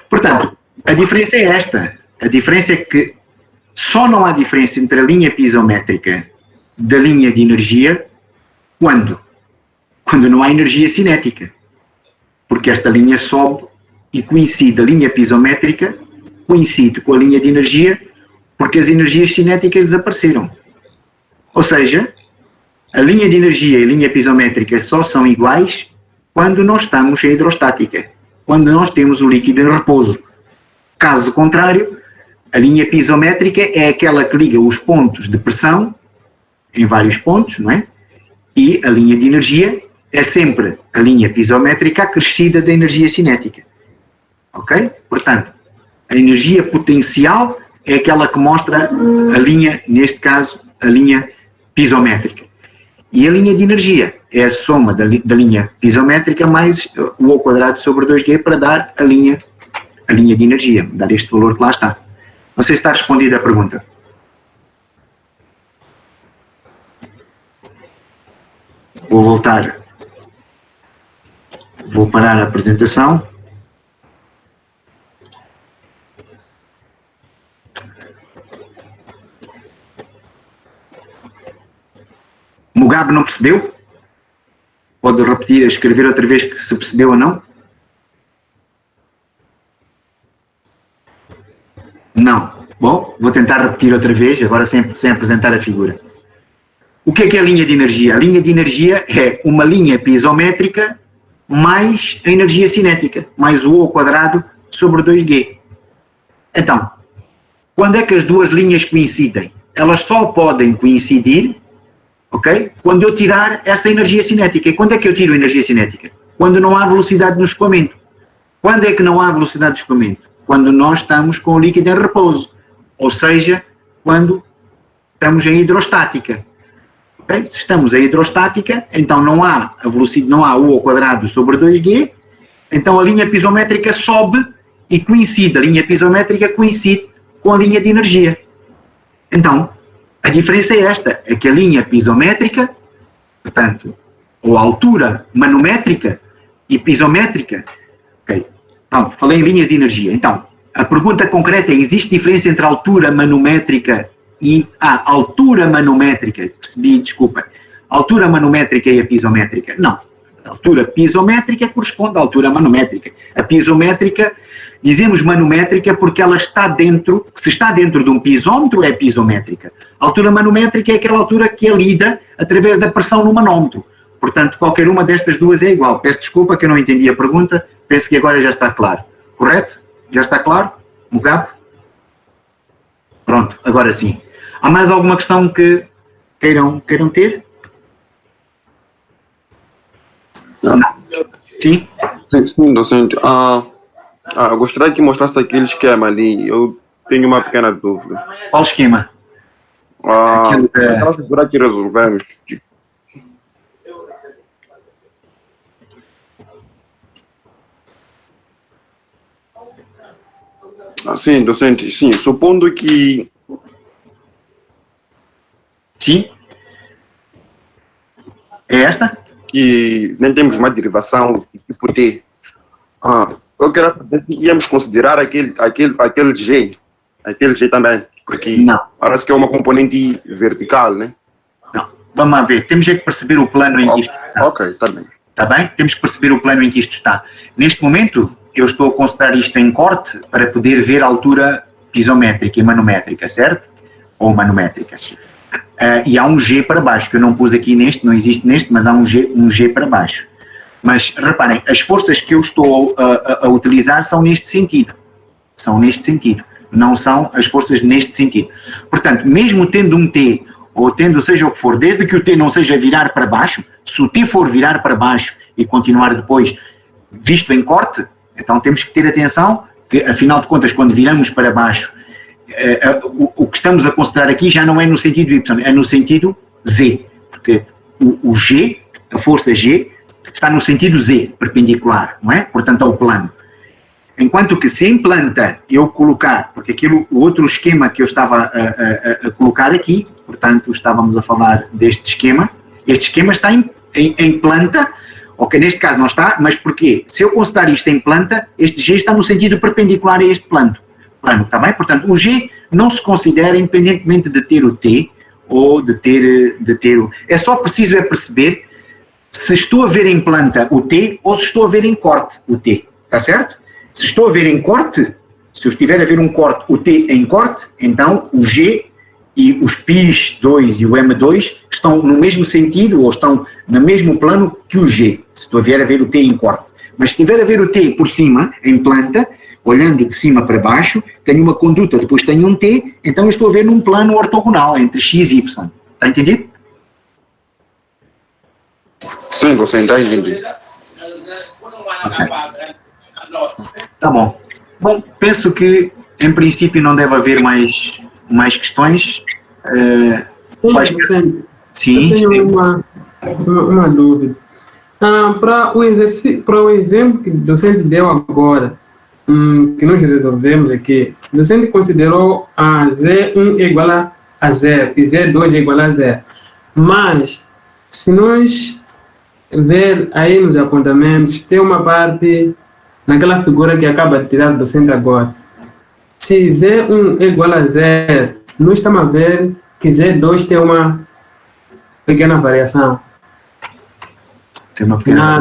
Portanto, a diferença é esta. A diferença é que só não há diferença entre a linha pisométrica da linha de energia quando não há energia cinética. Porque esta linha sobe e coincide, a linha pisométrica coincide com a linha de energia porque as energias cinéticas desapareceram. Ou seja, a linha de energia e a linha pisométrica só são iguais quando nós estamos em hidrostática, quando nós temos o líquido em repouso. Caso contrário, a linha pisométrica é aquela que liga os pontos de pressão em vários pontos, não é? E a linha de energia é sempre a linha pisométrica acrescida da energia cinética. Ok? Portanto, a energia potencial é aquela que mostra a linha, neste caso, a linha pisométrica. E a linha de energia é a soma da linha pisométrica mais o ao quadrado sobre 2G para dar a linha de energia, dar este valor que lá está. Não sei se está respondida a pergunta. Vou parar a apresentação. Mugabe não percebeu? Pode repetir, escrever outra vez que se percebeu ou não? Não. Bom, vou tentar repetir outra vez, agora sem apresentar a figura. O que é a linha de energia? A linha de energia é uma linha pisométrica mais a energia cinética, mais o ao quadrado sobre 2G. Então, quando é que as duas linhas coincidem? Elas só podem coincidir, ok? Quando eu tirar essa energia cinética. E quando é que eu tiro a energia cinética? Quando não há velocidade no escoamento. Quando é que não há velocidade de escoamento? Quando nós estamos com o líquido em repouso. Ou seja, quando estamos em hidrostática. Okay? Se estamos a hidrostática, então não há a velocidade, não há U ao quadrado sobre 2G, então a linha pisométrica sobe e coincide, a linha pisométrica coincide com a linha de energia. Então, a diferença é esta, é que a linha pisométrica, portanto, ou a altura manométrica e pisométrica, ok, pronto, falei em linhas de energia. Então, a pergunta concreta é, existe diferença entre a altura manométrica e a altura manométrica, percebi, desculpa, a altura manométrica e a pisométrica? Não. A altura pisométrica corresponde à altura manométrica. A pisométrica, dizemos manométrica porque ela está dentro, se está dentro de um pisómetro, é pisométrica. A altura manométrica é aquela altura que é lida através da pressão no manómetro. Portanto, qualquer uma destas duas é igual. Peço desculpa que eu não entendi a pergunta, penso que agora já está claro. Correto? Já está claro? Mugabe? Pronto, agora sim. Há mais alguma questão que queiram ter? Não. Sim? Sim, docente. Eu gostaria que mostrasse aquele esquema ali. Eu tenho uma pequena dúvida. Qual esquema? Aquela figura que resolvemos. Sim, docente, sim. Supondo que... Sim? É esta? Que nem temos uma derivação tipo T. Eu quero saber se íamos considerar aquele G. Aquele G também. Porque não. Parece que é uma componente vertical, né? Não. Vamos lá ver. Temos que perceber o plano em que isto está. Ok, está bem. Está bem? Temos que perceber o plano em que isto está. Neste momento, eu estou a considerar isto em corte para poder ver a altura pisométrica e manométrica, certo? Ou manométrica. E há um G para baixo, que eu não pus aqui neste, não existe neste, mas há um G para baixo. Mas, reparem, as forças que eu estou a utilizar são neste sentido. São neste sentido. Não são as forças neste sentido. Portanto, mesmo tendo um T, ou tendo seja o que for, desde que o T não seja virar para baixo, se o T for virar para baixo e continuar depois visto em corte, então temos que ter atenção que, afinal de contas, quando viramos para baixo, o que estamos a considerar aqui já não é no sentido Y, é no sentido Z, porque o G, a força G, está no sentido Z, perpendicular, não é? Portanto, ao plano. Enquanto que se em planta eu colocar, porque o outro esquema que eu estava a colocar aqui, portanto, estávamos a falar deste esquema, este esquema está em planta, ok, neste caso não está, mas porquê? Se eu considerar isto em planta, este G está no sentido perpendicular a este plano, está bem? Portanto, o G não se considera independentemente de ter o T ou de ter o... É só preciso perceber se estou a ver em planta o T ou se estou a ver em corte o T, está certo? Se estou a ver em corte, se eu estiver a ver um corte, o T em corte, então o G e os π2 e o m2 estão no mesmo sentido ou estão no mesmo plano que o G, se estou a ver o T em corte. Mas se estiver a ver o T por cima, em planta, olhando de cima para baixo, tenho uma conduta, depois tenho um T, então eu estou a ver num plano ortogonal entre x e y. Está entendido? Sim, você está entendido. Okay. Tá bom. Bom, penso que em princípio não deve haver mais questões. Sim, eu tenho uma dúvida. Para o exemplo que o docente deu agora, que nós resolvemos aqui, o docente considerou a Z1 igual a 0 e Z2 igual a 0. Mas, se nós ver aí nos apontamentos, tem uma parte naquela figura que acaba de tirar do docente agora. Se Z1 é igual a 0, nós estamos a ver que Z2 tem uma pequena variação. Tem uma pequena...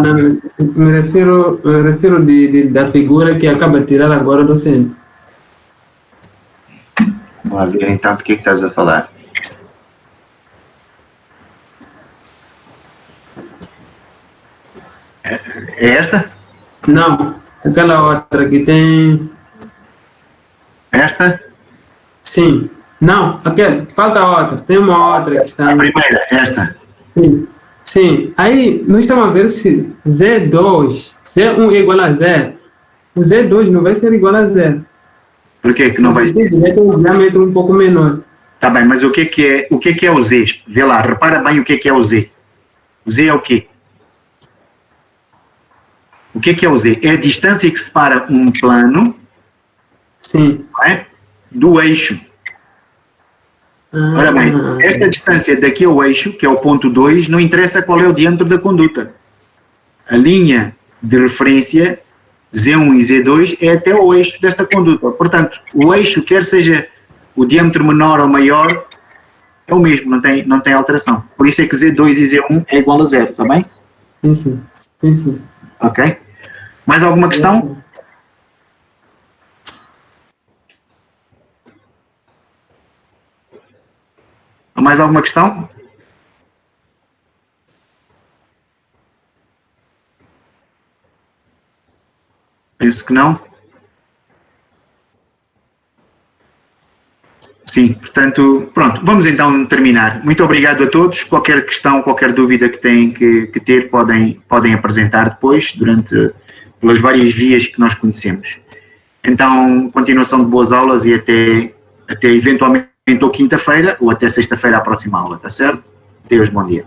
Me refiro da figura que acaba de tirar agora do docente. Vamos ver então do que estás a falar. É esta? Não, aquela outra que tem... Esta? Sim. Não, aquela, falta outra. Tem uma outra que está... A primeira, esta? Sim. Sim. Aí, nós estamos a ver se Z2, Z1 é igual a 0. O Z2 não vai ser igual a 0. Por que não vai ser? Vai ter um diâmetro um pouco menor. Está bem, mas o que é o Z? Vê lá, repara bem o que é o Z. O Z é o quê? O que é o Z? É a distância que separa um plano, Sim. não é, do eixo. Ora bem, esta distância daqui ao eixo, que é o ponto 2, não interessa qual é o diâmetro da conduta. A linha de referência Z1 e Z2 é até o eixo desta conduta. Portanto, o eixo, quer seja o diâmetro menor ou maior, é o mesmo, não tem alteração. Por isso é que Z2 e Z1 é igual a 0, está bem? Sim. Ok. Mais alguma questão? Mais alguma questão? Penso que não. Sim, portanto, pronto, vamos então terminar. Muito obrigado a todos. Qualquer questão, qualquer dúvida que têm que ter, podem apresentar depois, pelas várias vias que nós conhecemos. Então, continuação de boas aulas e até eventualmente ou quinta-feira ou até sexta-feira a próxima aula, está certo? Deus, bom dia.